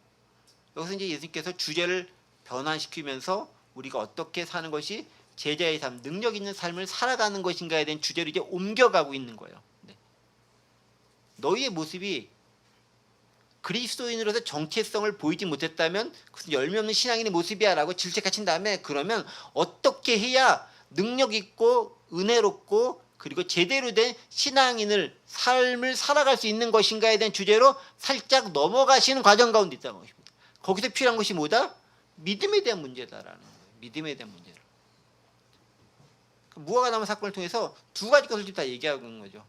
여기서 이제 예수님께서 주제를 변환시키면서 우리가 어떻게 사는 것이 제자의 삶, 능력 있는 삶을 살아가는 것인가에 대한 주제를 이제 옮겨가고 있는 거예요. 네. 너희의 모습이 그리스도인으로서 정체성을 보이지 못했다면 그것은 열매 없는 신앙인의 모습이야라고 질책하신 다음에 그러면 어떻게 해야 능력 있고 은혜롭고 그리고 제대로 된 신앙인을 삶을 살아갈 수 있는 것인가에 대한 주제로 살짝 넘어가시는 과정 가운데 있다는 것입니다. 거기서 필요한 것이 뭐다? 믿음에 대한 문제다라는 거예요. 믿음에 대한 문제를. 무화과 나무 사건을 통해서 두 가지 것을 다 얘기하고 있는 거죠.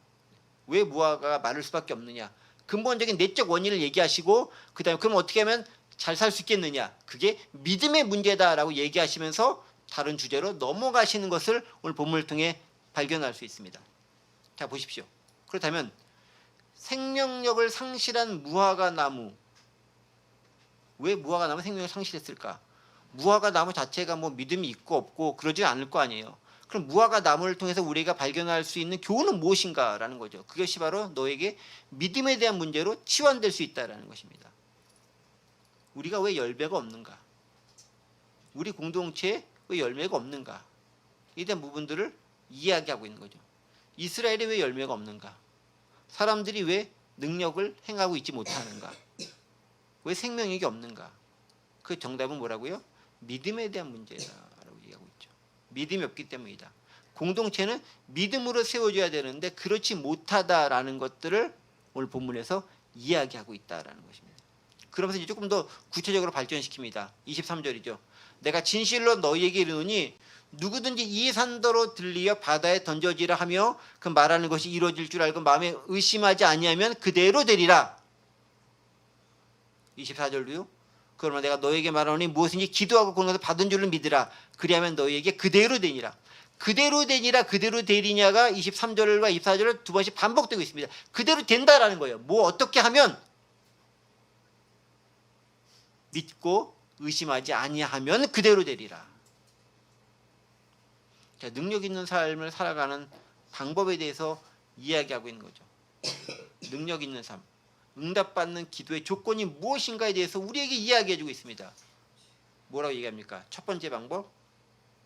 왜 무화과가 마를 수밖에 없느냐? 근본적인 내적 원인을 얘기하시고 그다음에 그럼 어떻게 하면 잘 살 수 있겠느냐? 그게 믿음의 문제다라고 얘기하시면서 다른 주제로 넘어가시는 것을 오늘 본문을 통해 발견할 수 있습니다. 자 보십시오. 그렇다면 생명력을 상실한 무화과 나무, 왜 무화과 나무 생명력을 상실했을까? 무화과 나무 자체가 뭐 믿음이 있고 없고 그러지 않을 거 아니에요. 그럼 무화과 나무를 통해서 우리가 발견할 수 있는 교훈은 무엇인가라는 거죠. 그것이 바로 너에게 믿음에 대한 문제로 치환될 수 있다라는 것입니다. 우리가 왜 열매가 없는가? 우리 공동체에 왜 열매가 없는가? 이에 대한 부분들을 이야기하고 있는 거죠. 이스라엘에 왜 열매가 없는가? 사람들이 왜 능력을 행하고 있지 못하는가? 왜 생명력이 없는가? 그 정답은 뭐라고요? 믿음에 대한 문제다라고 얘기하고 있죠. 믿음이 없기 때문이다. 공동체는 믿음으로 세워져야 되는데 그렇지 못하다라는 것들을 오늘 본문에서 이야기하고 있다라는 것입니다. 그러면서 이제 조금 더 구체적으로 발전시킵니다. 23절이죠. 내가 진실로 너희에게 이르노니 누구든지 이 산더로 들리어 바다에 던져지라 하며 그 말하는 것이 이루어질 줄 알고 마음에 의심하지 아니하면 그대로 되리라. 24절도요. 그러면 내가 너에게 말하노니 무엇인지 기도하고 공경해서 받은 줄을 믿으라. 그리하면 너희에게 그대로 되니라. 그대로 되니라, 그대로 되리냐가 23절과 24절을 두 번씩 반복되고 있습니다. 그대로 된다라는 거예요. 뭐 어떻게 하면 믿고 의심하지 아니하면 그대로 되리라. 자, 능력 있는 삶을 살아가는 방법에 대해서 이야기하고 있는 거죠. 능력 있는 삶, 응답받는 기도의 조건이 무엇인가에 대해서 우리에게 이야기해주고 있습니다. 뭐라고 얘기합니까? 첫 번째 방법,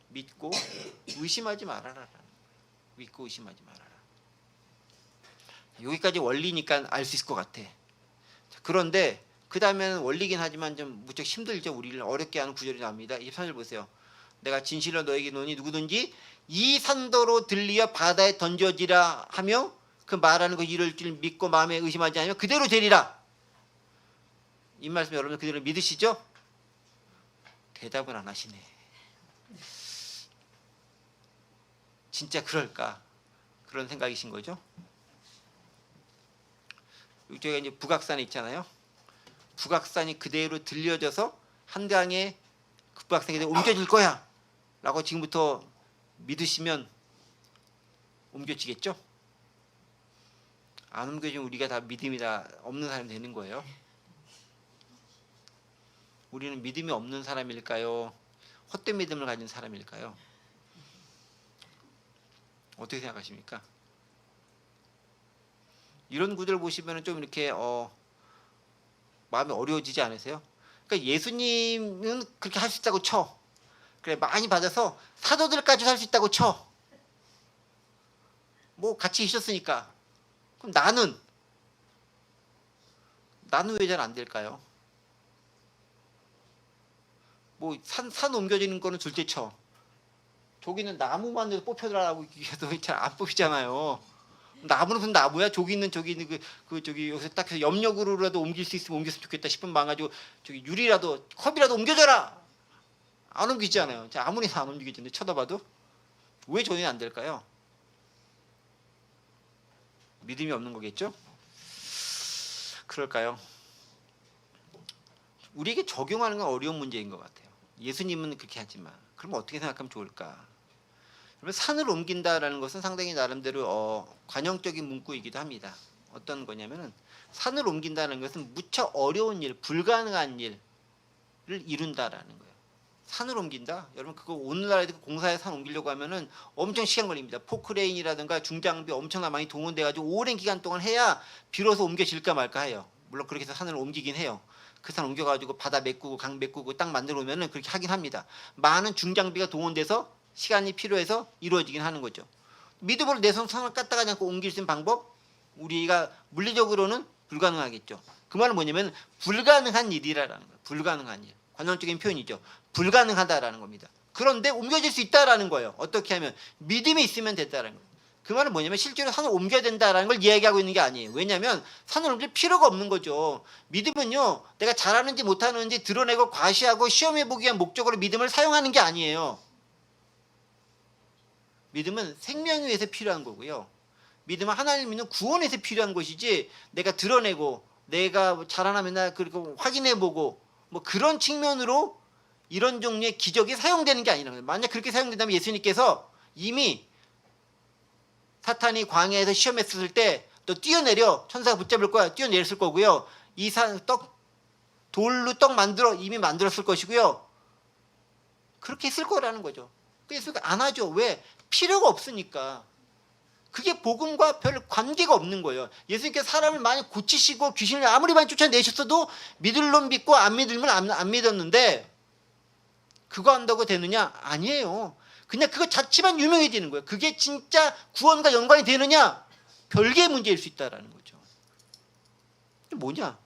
믿고 의심하지 말아라. 믿고 의심하지 말아라. 여기까지 원리니까 알 수 있을 것 같아. 그런데 그 다음에는 원리긴 하지만 좀 무척 힘들죠. 우리를 어렵게 하는 구절이 나옵니다. 23절 보세요. 내가 진실로 너에게 노니 누구든지 이 산더로 들리어 바다에 던져지라 하며 그 말하는 거 이룰 줄 믿고 마음에 의심하지 않으면 그대로 되리라. 이 말씀 여러분 그대로 믿으시죠? 대답을 안 하시네. 진짜 그럴까? 그런 생각이신 거죠? 저희가 이제 북악산에 있잖아요. 북악산이 그대로 들려져서 한강에 그 북악산이 옮겨질 거야 라고 지금부터 믿으시면 옮겨지겠죠? 안 옮겨지면 우리가 다 믿음이 다 없는 사람이 되는 거예요. 우리는 믿음이 없는 사람일까요? 헛된 믿음을 가진 사람일까요? 어떻게 생각하십니까? 이런 구절을 보시면 좀 이렇게 마음이 어려워지지 않으세요? 그러니까 예수님은 그렇게 할 수 있다고 쳐. 그래 많이 받아서 사도들까지 할 수 있다고 쳐. 뭐 같이 있었으니까. 그럼 나는 왜 잘 안 될까요? 뭐 산 옮겨지는 거는 둘째 쳐. 저기는 나무만 뽑혀달라고 해도 잘 안 뽑히잖아요. 나무는 무슨 나무야? 저기 있는 저기 여기서 딱 해서 염력으로라도 옮길 수 있으면 옮겼으면 좋겠다 싶으면 망가지고 저기 유리라도 컵이라도 옮겨줘라. 안 옮기잖아요. 아무리 안 옮기겠는데 쳐다봐도 왜 저희는 안 될까요? 믿음이 없는 거겠죠? 그럴까요? 우리에게 적용하는 건 어려운 문제인 것 같아요. 예수님은 그렇게 하지만 그럼 어떻게 생각하면 좋을까? 그러면 산을 옮긴다라는 것은 상당히 나름대로 관용적인 문구이기도 합니다. 어떤 거냐면은 산을 옮긴다는 것은 무척 어려운 일, 불가능한 일을 이룬다라는 거예요. 산을 옮긴다? 여러분 그거 오늘날에도 공사에 산 옮기려고 하면은 엄청 시간 걸립니다. 포크레인이라든가 중장비 엄청나 많이 동원돼 가지고 오랜 기간 동안 해야 비로소 옮겨질까 말까 해요. 물론 그렇게 해서 산을 옮기긴 해요. 그 산 옮겨가지고 바다 메꾸고 강 메꾸고 땅 만들어 오면은 그렇게 하긴 합니다. 많은 중장비가 동원돼서 시간이 필요해서 이루어지긴 하는 거죠. 믿음으로 내 손 산을 까딱하지 않고 옮길 수 있는 방법? 우리가 물리적으로는 불가능하겠죠. 그 말은 뭐냐면 불가능한 일이라는 거예요. 불가능한 일. 관용적인 표현이죠. 불가능하다라는 겁니다. 그런데 옮겨질 수 있다라는 거예요. 어떻게 하면 믿음이 있으면 됐다라는 거예요. 그 말은 뭐냐면 실제로 산을 옮겨야 된다라는 걸 이야기하고 있는 게 아니에요. 왜냐하면 산을 옮길 필요가 없는 거죠. 믿음은요, 내가 잘하는지 못하는지 드러내고 과시하고 시험해보기 위한 목적으로 믿음을 사용하는 게 아니에요. 믿음은 생명을 위해서 필요한 거고요. 믿음은 하나님 믿는 구원에 서 필요한 것이지 내가 드러내고 내가 잘하나 맨날 그리고 확인해보고 뭐 그런 측면으로 이런 종류의 기적이 사용되는 게 아니라는 거예요. 만약 그렇게 사용된다면 예수님께서 이미 사탄이 광야에서 시험했을 때 또 뛰어내려 천사가 붙잡을 거야. 뛰어내렸을 거고요. 이 돌로 떡 만들어 이미 만들었을 것이고요. 그렇게 했을 거라는 거죠. 그래서 안 하죠. 왜? 필요가 없으니까. 그게 복음과 별 관계가 없는 거예요. 예수님께서 사람을 많이 고치시고 귀신을 아무리 많이 쫓아내셨어도 믿을 놈 믿고 안 믿으면 안 믿었는데 그거 한다고 되느냐? 아니에요. 그냥 그거 자체만 유명해지는 거예요. 그게 진짜 구원과 연관이 되느냐? 별개의 문제일 수 있다는 거죠. 뭐냐?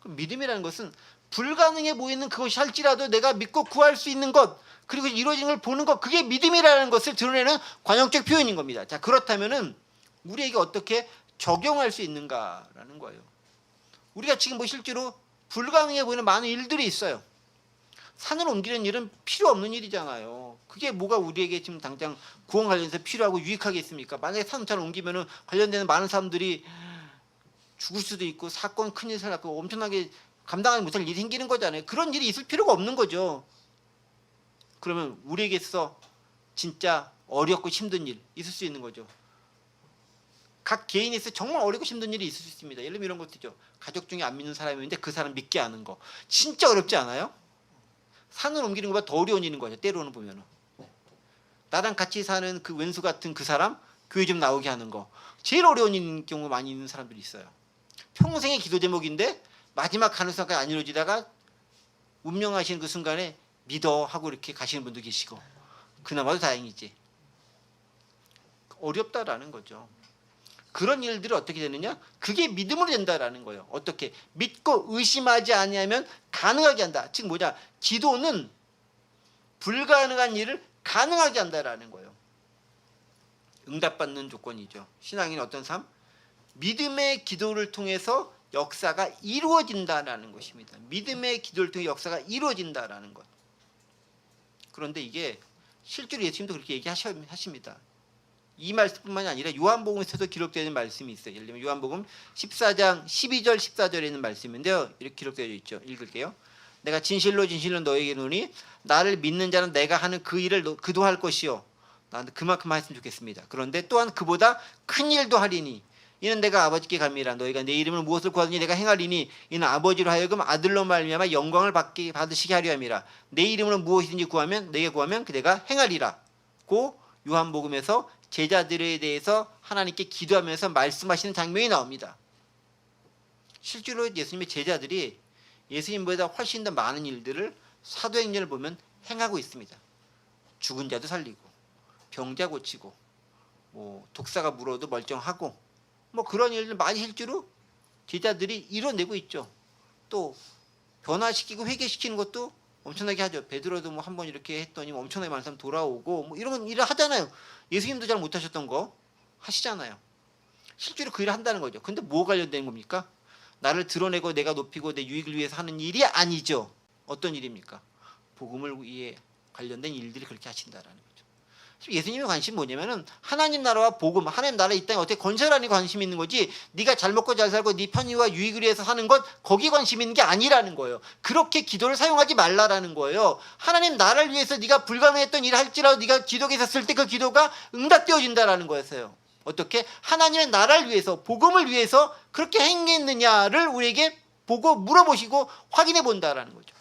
믿음이라는 것은 불가능해 보이는 그것이 할지라도 내가 믿고 구할 수 있는 것, 그리고 이루어지는 걸 보는 것, 그게 믿음이라는 것을 드러내는 관용적 표현인 겁니다. 자, 그렇다면은 우리에게 어떻게 적용할 수 있는가라는 거예요. 우리가 지금 뭐 실제로 불가능해 보이는 많은 일들이 있어요. 산을 옮기는 일은 필요 없는 일이잖아요. 그게 뭐가 우리에게 지금 당장 구원 관련해서 필요하고 유익하겠습니까? 만약에 산을 잘 옮기면은 관련되는 많은 사람들이 죽을 수도 있고 사건 큰일 생기고 엄청나게 감당하지 못할 일이 생기는 거잖아요. 그런 일이 있을 필요가 없는 거죠. 그러면 우리에게 있어 진짜 어렵고 힘든 일 있을 수 있는 거죠. 각 개인에 있어 정말 어렵고 힘든 일이 있을 수 있습니다. 예를 들면 이런 것도 죠. 가족 중에 안 믿는 사람이 있는데 그 사람 믿게 하는 거 진짜 어렵지 않아요? 산을 옮기는 것보다 더 어려운 일인 거죠. 때로는 보면은 나랑 같이 사는 그 왼수 같은 그 사람 교회 좀 나오게 하는 거 제일 어려운 일인 경우 많이 있는 사람들이 있어요. 평생의 기도 제목인데 마지막 가는 순간까지 안 이루어지다가 운명하시는 그 순간에 믿어 하고 이렇게 가시는 분도 계시고 그나마도 다행이지. 어렵다라는 거죠. 그런 일들이 어떻게 되느냐? 그게 믿음으로 된다라는 거예요. 어떻게? 믿고 의심하지 아니하면 가능하게 한다. 즉 뭐냐? 기도는 불가능한 일을 가능하게 한다라는 거예요. 응답받는 조건이죠. 신앙인 어떤 삶? 믿음의 기도를 통해서 역사가 이루어진다라는 것입니다. 믿음의 기도를 통해 역사가 이루어진다라는 것. 그런데 이게 실제로 예수님도 그렇게 얘기하십니다. 이 말씀뿐만이 아니라 요한복음에서도 기록되는 말씀이 있어요. 예를 들면 요한복음 14장 12절 14절에 있는 말씀인데요. 이렇게 기록되어 있죠. 읽을게요. 내가 진실로 진실로 너에게 이르노니 나를 믿는 자는 내가 하는 그 일을 그도 할 것이요. 나는 그만큼 했으면 좋겠습니다. 그런데 또한 그보다 큰 일도 하리니 이는 내가 아버지께 감이라. 너희가 내 이름을 무엇을 구하든지 내가 행하리니 이는 아버지로 하여금 아들로 말미암아 영광을 받으시게 하려 함이라. 내 이름으로 무엇이든지 구하면 내게 구하면 그대가 행하리라. 고 요한복음에서 제자들에 대해서 하나님께 기도하면서 말씀하시는 장면이 나옵니다. 실제로 예수님의 제자들이 예수님보다 훨씬 더 많은 일들을 사도행전을 보면 행하고 있습니다. 죽은 자도 살리고 병자 고치고 뭐 독사가 물어도 멀쩡하고 뭐 그런 일들 많이 실제로 제자들이 이뤄내고 있죠. 또 변화시키고 회개시키는 것도 엄청나게 하죠. 베드로도 뭐 한번 이렇게 했더니 엄청나게 많은 사람 돌아오고 뭐 이런 일을 하잖아요. 예수님도 잘 못하셨던 거 하시잖아요. 실제로 그 일을 한다는 거죠. 근데 뭐 관련된 겁니까? 나를 드러내고 내가 높이고 내 유익을 위해서 하는 일이 아니죠. 어떤 일입니까? 복음을 위해 관련된 일들이 그렇게 하신다라는 거죠. 예수님의 관심이 뭐냐면은 하나님 나라와 복음, 하나님 나라 이 땅에 어떻게 건설하는 게 관심이 있는 거지, 네가 잘 먹고 잘 살고 네 편의와 유익을 위해서 사는 것, 거기 관심이 있는 게 아니라는 거예요. 그렇게 기도를 사용하지 말라라는 거예요. 하나님 나라를 위해서 네가 불가능했던 일을 할지라도 네가 기도에 있었을 때 그 기도가 응답되어진다라는 거였어요. 어떻게? 하나님의 나라를 위해서, 복음을 위해서 그렇게 행했느냐를 우리에게 보고 물어보시고 확인해 본다라는 거죠.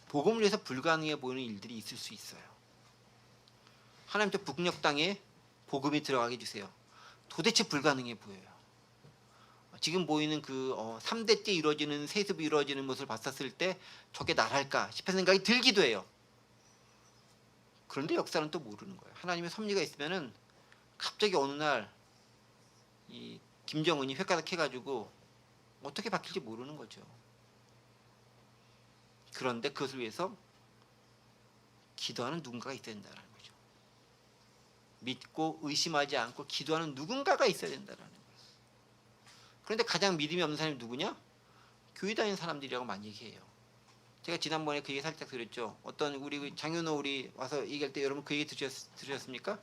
복음을 위해서 불가능해 보이는 일들이 있을 수 있어요. 하나님 저 북녘 땅에 복음이 들어가게 해주세요. 도대체 불가능해 보여요. 지금 보이는 그 3대째 이루어지는 세습이 이루어지는 것을 봤었을 때 저게 나랄까 싶은 생각이 들기도 해요. 그런데 역사는 또 모르는 거예요. 하나님의 섭리가 있으면은 갑자기 어느 날 이 김정은이 획가닥 해가지고 어떻게 바뀔지 모르는 거죠. 그런데 그것을 위해서 기도하는 누군가가 있어야 된다는 거죠. 믿고 의심하지 않고 기도하는 누군가가 있어야 된다는 거예요. 그런데 가장 믿음이 없는 사람이 누구냐? 교회 다니는 사람들이라고 많이 얘기해요. 제가 지난번에 그 얘기 살짝 드렸죠. 어떤 우리 장윤호 우리 와서 얘기할 때 여러분 그 얘기 들으셨습니까?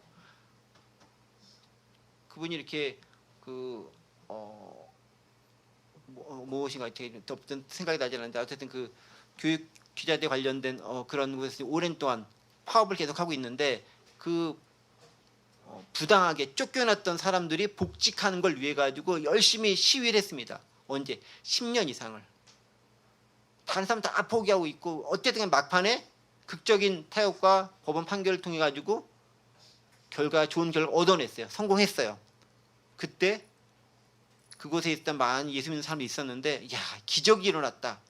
그분이 이렇게 무엇인가 되게 어떤 생각이 나지 않는데 어쨌든 그 교육 기자들 관련된 그런 것을 오랜 동안 파업을 계속하고 있는데 그 부당하게 쫓겨났던 사람들이 복직하는 걸 위해 가지고 열심히 시위를 했습니다. 언제? 10년 이상을. 다른 사람 다 포기하고 있고 어쨌든 막판에 극적인 타협과 법원 판결을 통해 가지고 좋은 결과 얻어냈어요. 성공했어요. 그때 그곳에 있던 많은 예수 믿는 사람이 있었는데, 야, 기적이 일어났다.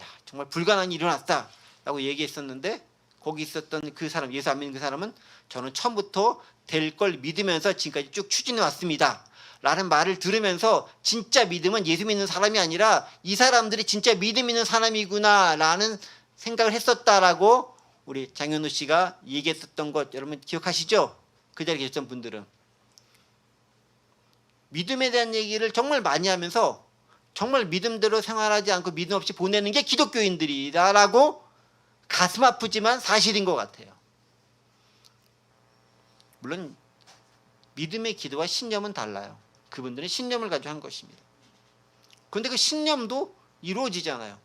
야, 정말 불가능한 일이 일어났다. 라고 얘기했었는데, 거기 있었던 그 사람, 예수 안 믿는 그 사람은 저는 처음부터 될 걸 믿으면서 지금까지 쭉 추진해 왔습니다. 라는 말을 들으면서 진짜 믿음은 예수 믿는 사람이 아니라 이 사람들이 진짜 믿음 있는 사람이구나 라는 생각을 했었다라고 우리 장현우 씨가 얘기했었던 것 여러분 기억하시죠? 그 자리에 계셨던 분들은. 믿음에 대한 얘기를 정말 많이 하면서 정말 믿음대로 생활하지 않고 믿음 없이 보내는 게 기독교인들이다라고 가슴 아프지만 사실인 것 같아요. 물론 믿음의 기도와 신념은 달라요. 그분들은 신념을 가지고 한 것입니다. 그런데 그 신념도 이루어지잖아요.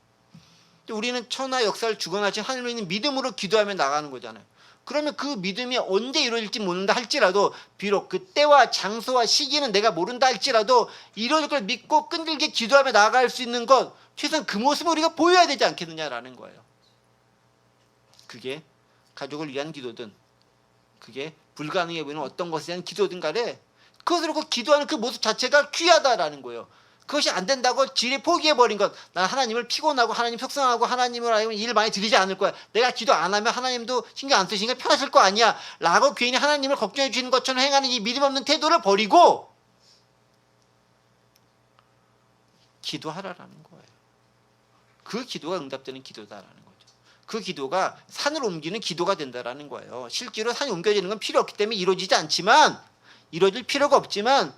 우리는 천하 역사를 주관하신 하늘에 있는 믿음으로 기도하며 나가는 거잖아요. 그러면 그 믿음이 언제 이루어질지 모른다 할지라도, 비록 그 때와 장소와 시기는 내가 모른다 할지라도 이루어질 걸 믿고 끈질게 기도하며 나아갈 수 있는 것, 최소한 그 모습을 우리가 보여야 되지 않겠느냐라는 거예요. 그게 가족을 위한 기도든 그게 불가능해 보이는 어떤 것에 대한 기도든 간에 그것으로 기도하는 그 모습 자체가 귀하다라는 거예요. 그것이 안 된다고 지레 포기해버린 것, 난 하나님을 피곤하고 하나님 속상하고 하나님을 알면 일 많이 드리지 않을 거야, 내가 기도 안 하면 하나님도 신경 안 쓰시니까 편하실 거 아니야 라고 괜히 하나님을 걱정해 주시는 것처럼 행하는 이 믿음 없는 태도를 버리고 기도하라라는 거예요. 그 기도가 응답되는 기도다라는 거죠. 그 기도가 산을 옮기는 기도가 된다라는 거예요. 실제로 산이 옮겨지는 건 필요 없기 때문에 이루어지지 않지만, 이루어질 필요가 없지만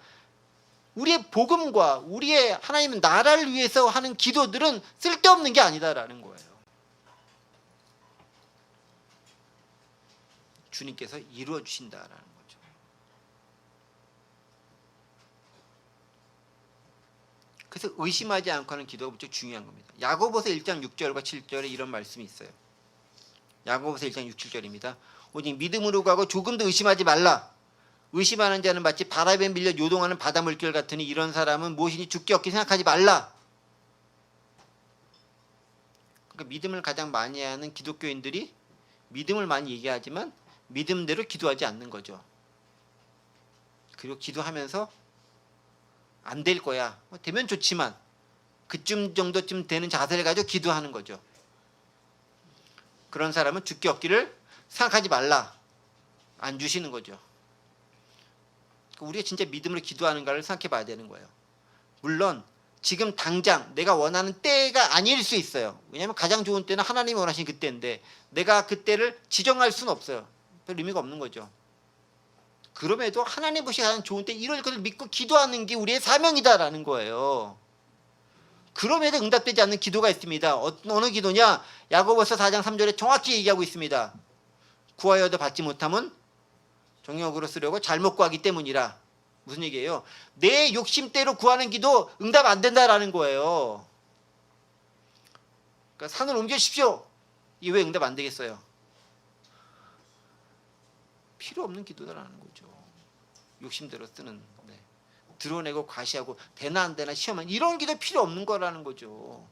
우리의 복음과 우리의 하나님 나라를 위해서 하는 기도들은 쓸데없는 게 아니다라는 거예요. 주님께서 이루어 주신다라는 거죠. 그래서 의심하지 않고 하는 기도가 무척 중요한 겁니다. 야고보서 1장 6절과 7절에 이런 말씀이 있어요. 야고보서 1장 6, 7절입니다. 오직 믿음으로 가고 조금도 의심하지 말라. 의심하는 자는 마치 바람에 밀려 요동하는 바다 물결 같으니 이런 사람은 무엇이니 죽기 없게 생각하지 말라. 그러니까 믿음을 가장 많이 하는 기독교인들이 믿음을 많이 얘기하지만 믿음대로 기도하지 않는 거죠. 그리고 기도하면서 안 될 거야, 되면 좋지만 그쯤 정도쯤 되는 자세를 가지고 기도하는 거죠. 그런 사람은 죽기 없기를 생각하지 말라. 안 주시는 거죠. 우리가 진짜 믿음으로 기도하는가를 생각해 봐야 되는 거예요. 물론 지금 당장 내가 원하는 때가 아닐 수 있어요. 왜냐하면 가장 좋은 때는 하나님이 원하시는 그때인데 내가 그때를 지정할 수는 없어요. 별 의미가 없는 거죠. 그럼에도 하나님 보시기에 가장 좋은 때 이럴 것을 믿고 기도하는 게 우리의 사명이다라는 거예요. 그럼에도 응답되지 않는 기도가 있습니다. 어느 기도냐? 야고보서 4장 3절에 정확히 얘기하고 있습니다. 구하여도 받지 못함은 정욕으로 쓰려고 잘못 구하기 때문이라. 무슨 얘기예요? 내 욕심대로 구하는 기도 응답 안 된다라는 거예요. 그러니까 산을 옮겨주십시오. 이게 왜 응답 안 되겠어요? 필요 없는 기도다라는 거죠. 욕심대로 쓰는. 네. 드러내고 과시하고 되나 안 되나 시험한 이런 기도 필요 없는 거라는 거죠.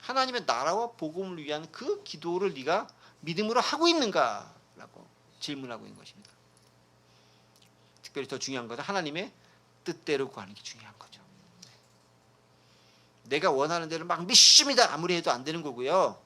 하나님의 나라와 복음을 위한 그 기도를 네가 믿음으로 하고 있는가라고 질문하고 있는 것입니다. 특별히 더 중요한 것은 하나님의 뜻대로 구하는 게 중요한 거죠. 내가 원하는 대로 막 믿습니다 아무리 해도 안 되는 거고요.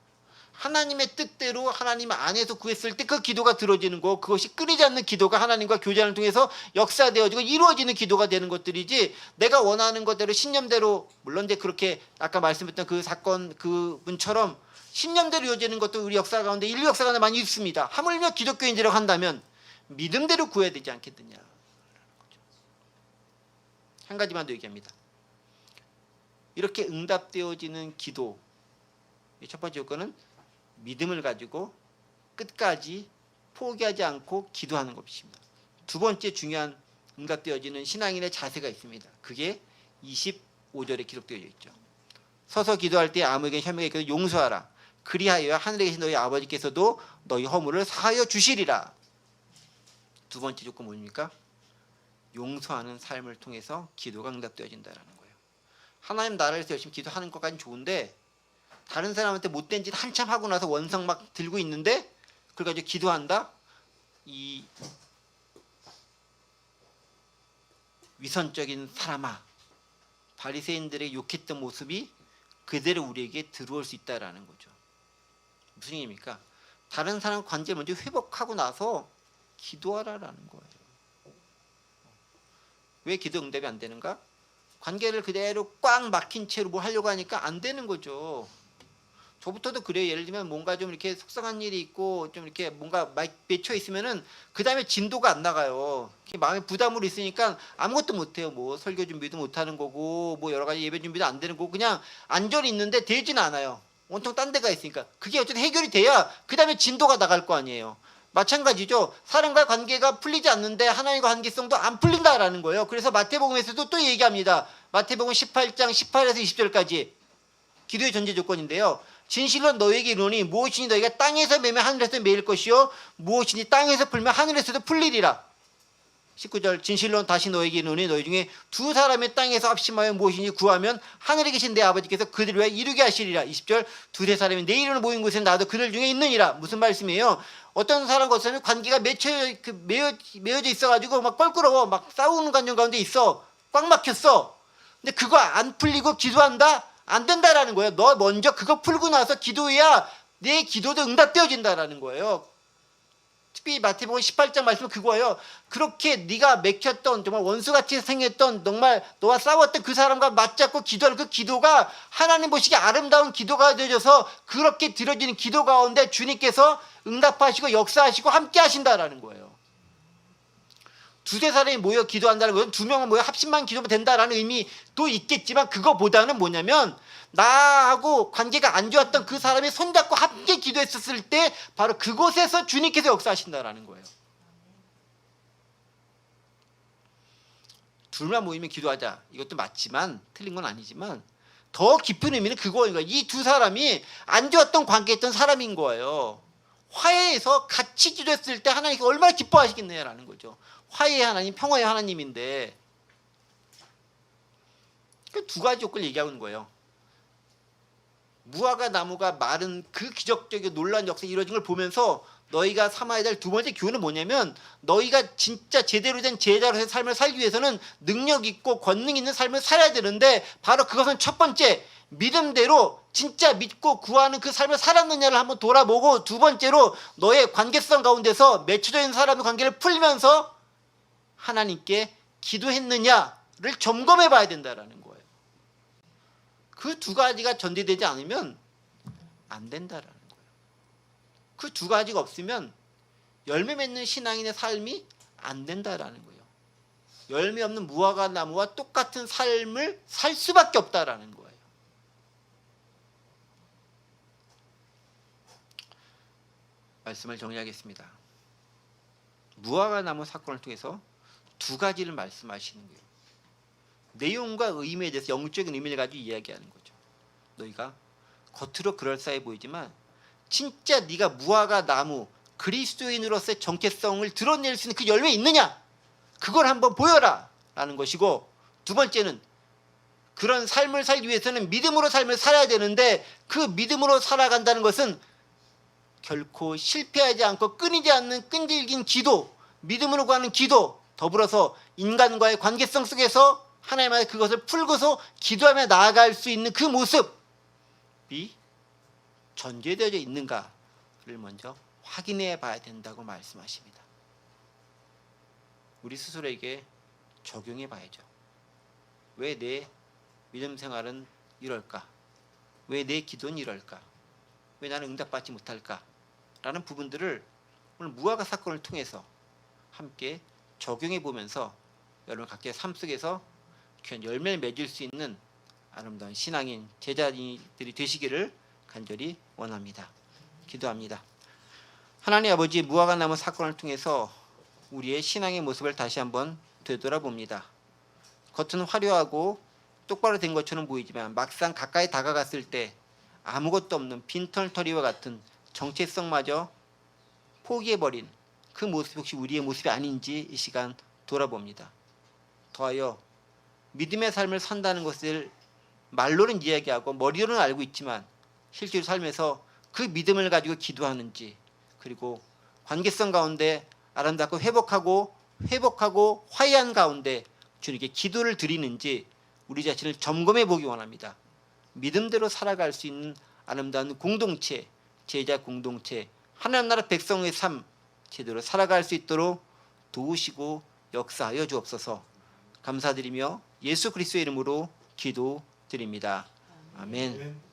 하나님의 뜻대로 하나님 안에서 구했을 때 그 기도가 들어지는 거, 그것이 끊이지 않는 기도가 하나님과 교제를 통해서 역사되어지고 이루어지는 기도가 되는 것들이지, 내가 원하는 것대로 신념대로, 물론 이제 그렇게 아까 말씀했던 그 사건 그분처럼 신념대로 이루어지는 것도 우리 역사 가운데, 인류 역사 가운데 많이 있습니다. 하물며 기독교인이라고 한다면 믿음대로 구해야 되지 않겠느냐. 한 가지만 더 얘기합니다. 이렇게 응답되어지는 기도, 첫 번째 요건은 믿음을 가지고 끝까지 포기하지 않고 기도하는 것입니다. 두 번째 중요한 응답되어지는 신앙인의 자세가 있습니다. 그게 25절에 기록되어 있죠. 서서 기도할 때 아무에게 혐의가 있거든 용서하라. 그리하여 하늘에 계신 너희 아버지께서도 너희 허물을 사하여 주시리라. 두 번째 조건 뭡니까? 용서하는 삶을 통해서 기도가 응답되어진다는 거예요. 하나님 나라를 위해서 열심히 기도하는 것까지는 좋은데, 다른 사람한테 못된 짓 한참 하고 나서 원성 막 들고 있는데 그걸 가지고 기도한다? 이 위선적인 사람아, 바리새인들의 욕했던 모습이 그대로 우리에게 들어올 수 있다라는 거죠. 무슨 얘기입니까? 다른 사람 관계 먼저 회복하고 나서 기도하라라는 거예요. 왜 기도 응답이 안 되는가? 관계를 그대로 꽉 막힌 채로 뭐 하려고 하니까 안 되는 거죠. 저부터도 그래요. 예를 들면 뭔가 좀 이렇게 속상한 일이 있고 좀 이렇게 뭔가 맺혀 있으면은 그 다음에 진도가 안 나가요. 마음에 부담으로 있으니까 아무것도 못 해요. 뭐 설교 준비도 못 하는 거고, 뭐 여러 가지 예배 준비도 안 되는 거고, 그냥 안전이 있는데 되지는 않아요. 온통 딴 데가 있으니까. 그게 어쨌든 해결이 돼야 그 다음에 진도가 나갈 거 아니에요. 마찬가지죠. 사람과의 관계가 풀리지 않는데 하나님과 관계성도 안 풀린다라는 거예요. 그래서 마태복음에서도 또 얘기합니다. 마태복음 18장 18에서 20절까지 기도의 전제 조건인데요. 진실로 너희에게 이르노니 무엇이니 너희가 땅에서 매면 하늘에서 매일 것이요 무엇이니 땅에서 풀면 하늘에서도 풀리리라. 19절 진실로 다시 너희에게 이르노니 너희 중에 두 사람의 땅에서 합심하여 무엇이니 구하면 하늘에 계신 내 아버지께서 그들을 위하여 이루게 하시리라. 20절 두세 사람이 내 이름으로 모인 곳에 나도 그들 중에 있느니라. 무슨 말씀이에요? 어떤 사람과 어떤 관계가 매어져 있어가지고 막 껄끄러워, 막 싸우는 관계 가운데 있어, 꽉 막혔어. 근데 그거 안 풀리고 기도한다? 안 된다라는 거예요. 너 먼저 그거 풀고 나서 기도해야 내 기도도 응답되어진다라는 거예요. 특히 마태복음 18장 말씀은 그거예요. 그렇게 네가 맥혔던, 정말 원수같이 생겼던, 정말 너와 싸웠던 그 사람과 맞잡고 기도하는 그 기도가 하나님 보시기에 아름다운 기도가 되어져서 그렇게 드려지는 기도 가운데 주님께서 응답하시고 역사하시고 함께 하신다라는 거예요. 두세 사람이 모여 기도한다는 것은 두 명은 모여 합심만 기도하면 된다라는 의미도 있겠지만, 그거보다는 뭐냐면 나하고 관계가 안 좋았던 그 사람이 손잡고 함께 기도했었을 때 바로 그곳에서 주님께서 역사하신다라는 거예요. 둘만 모이면 기도하자, 이것도 맞지만 틀린 건 아니지만 더 깊은 의미는 그거인 거예요. 이 두 사람이 안 좋았던 관계였던 사람인 거예요. 화해해서 같이 기도했을 때 하나님께 얼마나 기뻐하시겠느냐라는 거죠. 화해의 하나님, 평화의 하나님인데, 그 두 가지 조건을 얘기하고 있는 거예요. 무화과 나무가 마른 그 기적적인 놀라운 역사가 이루어진 걸 보면서 너희가 삼아야 될 두 번째 교훈은 뭐냐면, 너희가 진짜 제대로 된 제자로서의 삶을 살기 위해서는 능력 있고 권능 있는 삶을 살아야 되는데, 바로 그것은 첫 번째 믿음대로 진짜 믿고 구하는 그 삶을 살았느냐를 한번 돌아보고, 두 번째로 너의 관계성 가운데서 맺혀져 있는 사람의 관계를 풀면서 하나님께 기도했느냐를 점검해 봐야 된다라는 거예요. 그 두 가지가 전제되지 않으면 안 된다라는 거예요. 그 두 가지가 없으면 열매 맺는 신앙인의 삶이 안 된다라는 거예요. 열매 없는 무화과 나무와 똑같은 삶을 살 수밖에 없다라는 거예요. 말씀을 정리하겠습니다. 무화과 나무 사건을 통해서 두 가지를 말씀하시는 거예요. 내용과 의미에 대해서 영적인 의미를 가지고 이야기하는 거죠. 너희가 겉으로 그럴싸해 보이지만 진짜 네가 무화과 나무 그리스도인으로서의 정체성을 드러낼 수 있는 그 열매 있느냐? 그걸 한번 보여라 라는 것이고, 두 번째는 그런 삶을 살기 위해서는 믿음으로 삶을 살아야 되는데 그 믿음으로 살아간다는 것은 결코 실패하지 않고 끊이지 않는 끈질긴 기도, 믿음으로 구하는 기도, 더불어서 인간과의 관계성 속에서 하나님의 그것을 풀고서 기도하며 나아갈 수 있는 그 모습이 전제되어 있는가를 먼저 확인해 봐야 된다고 말씀하십니다. 우리 스스로에게 적용해 봐야죠. 왜 내 믿음 생활은 이럴까? 왜 내 기도는 이럴까? 왜 나는 응답받지 못할까? 라는 부분들을 오늘 무화과 사건을 통해서 함께 적용해 보면서 여러분 각자의 삶 속에서 귀한 열매를 맺을 수 있는 아름다운 신앙인 제자들이 되시기를 간절히 원합니다. 기도합니다. 하나님 아버지, 무화과 나무 사건을 통해서 우리의 신앙의 모습을 다시 한번 되돌아봅니다. 겉은 화려하고 똑바로 된 것처럼 보이지만 막상 가까이 다가갔을 때 아무것도 없는 빈털터리와 같은 정체성마저 포기해버린 그 모습이 혹시 우리의 모습이 아닌지 이 시간 돌아봅니다. 더하여 믿음의 삶을 산다는 것을 말로는 이야기하고 머리로는 알고 있지만 실제로 삶에서 그 믿음을 가지고 기도하는지, 그리고 관계성 가운데 아름답고 회복하고 화해한 가운데 주님께 기도를 드리는지 우리 자신을 점검해 보기 원합니다. 믿음대로 살아갈 수 있는 아름다운 공동체, 제자 공동체, 하나님 나라 백성의 삶 제대로 살아갈 수 있도록 도우시고 역사하여 주옵소서. 감사드리며 예수 그리스도의 이름으로 기도드립니다. 아멘.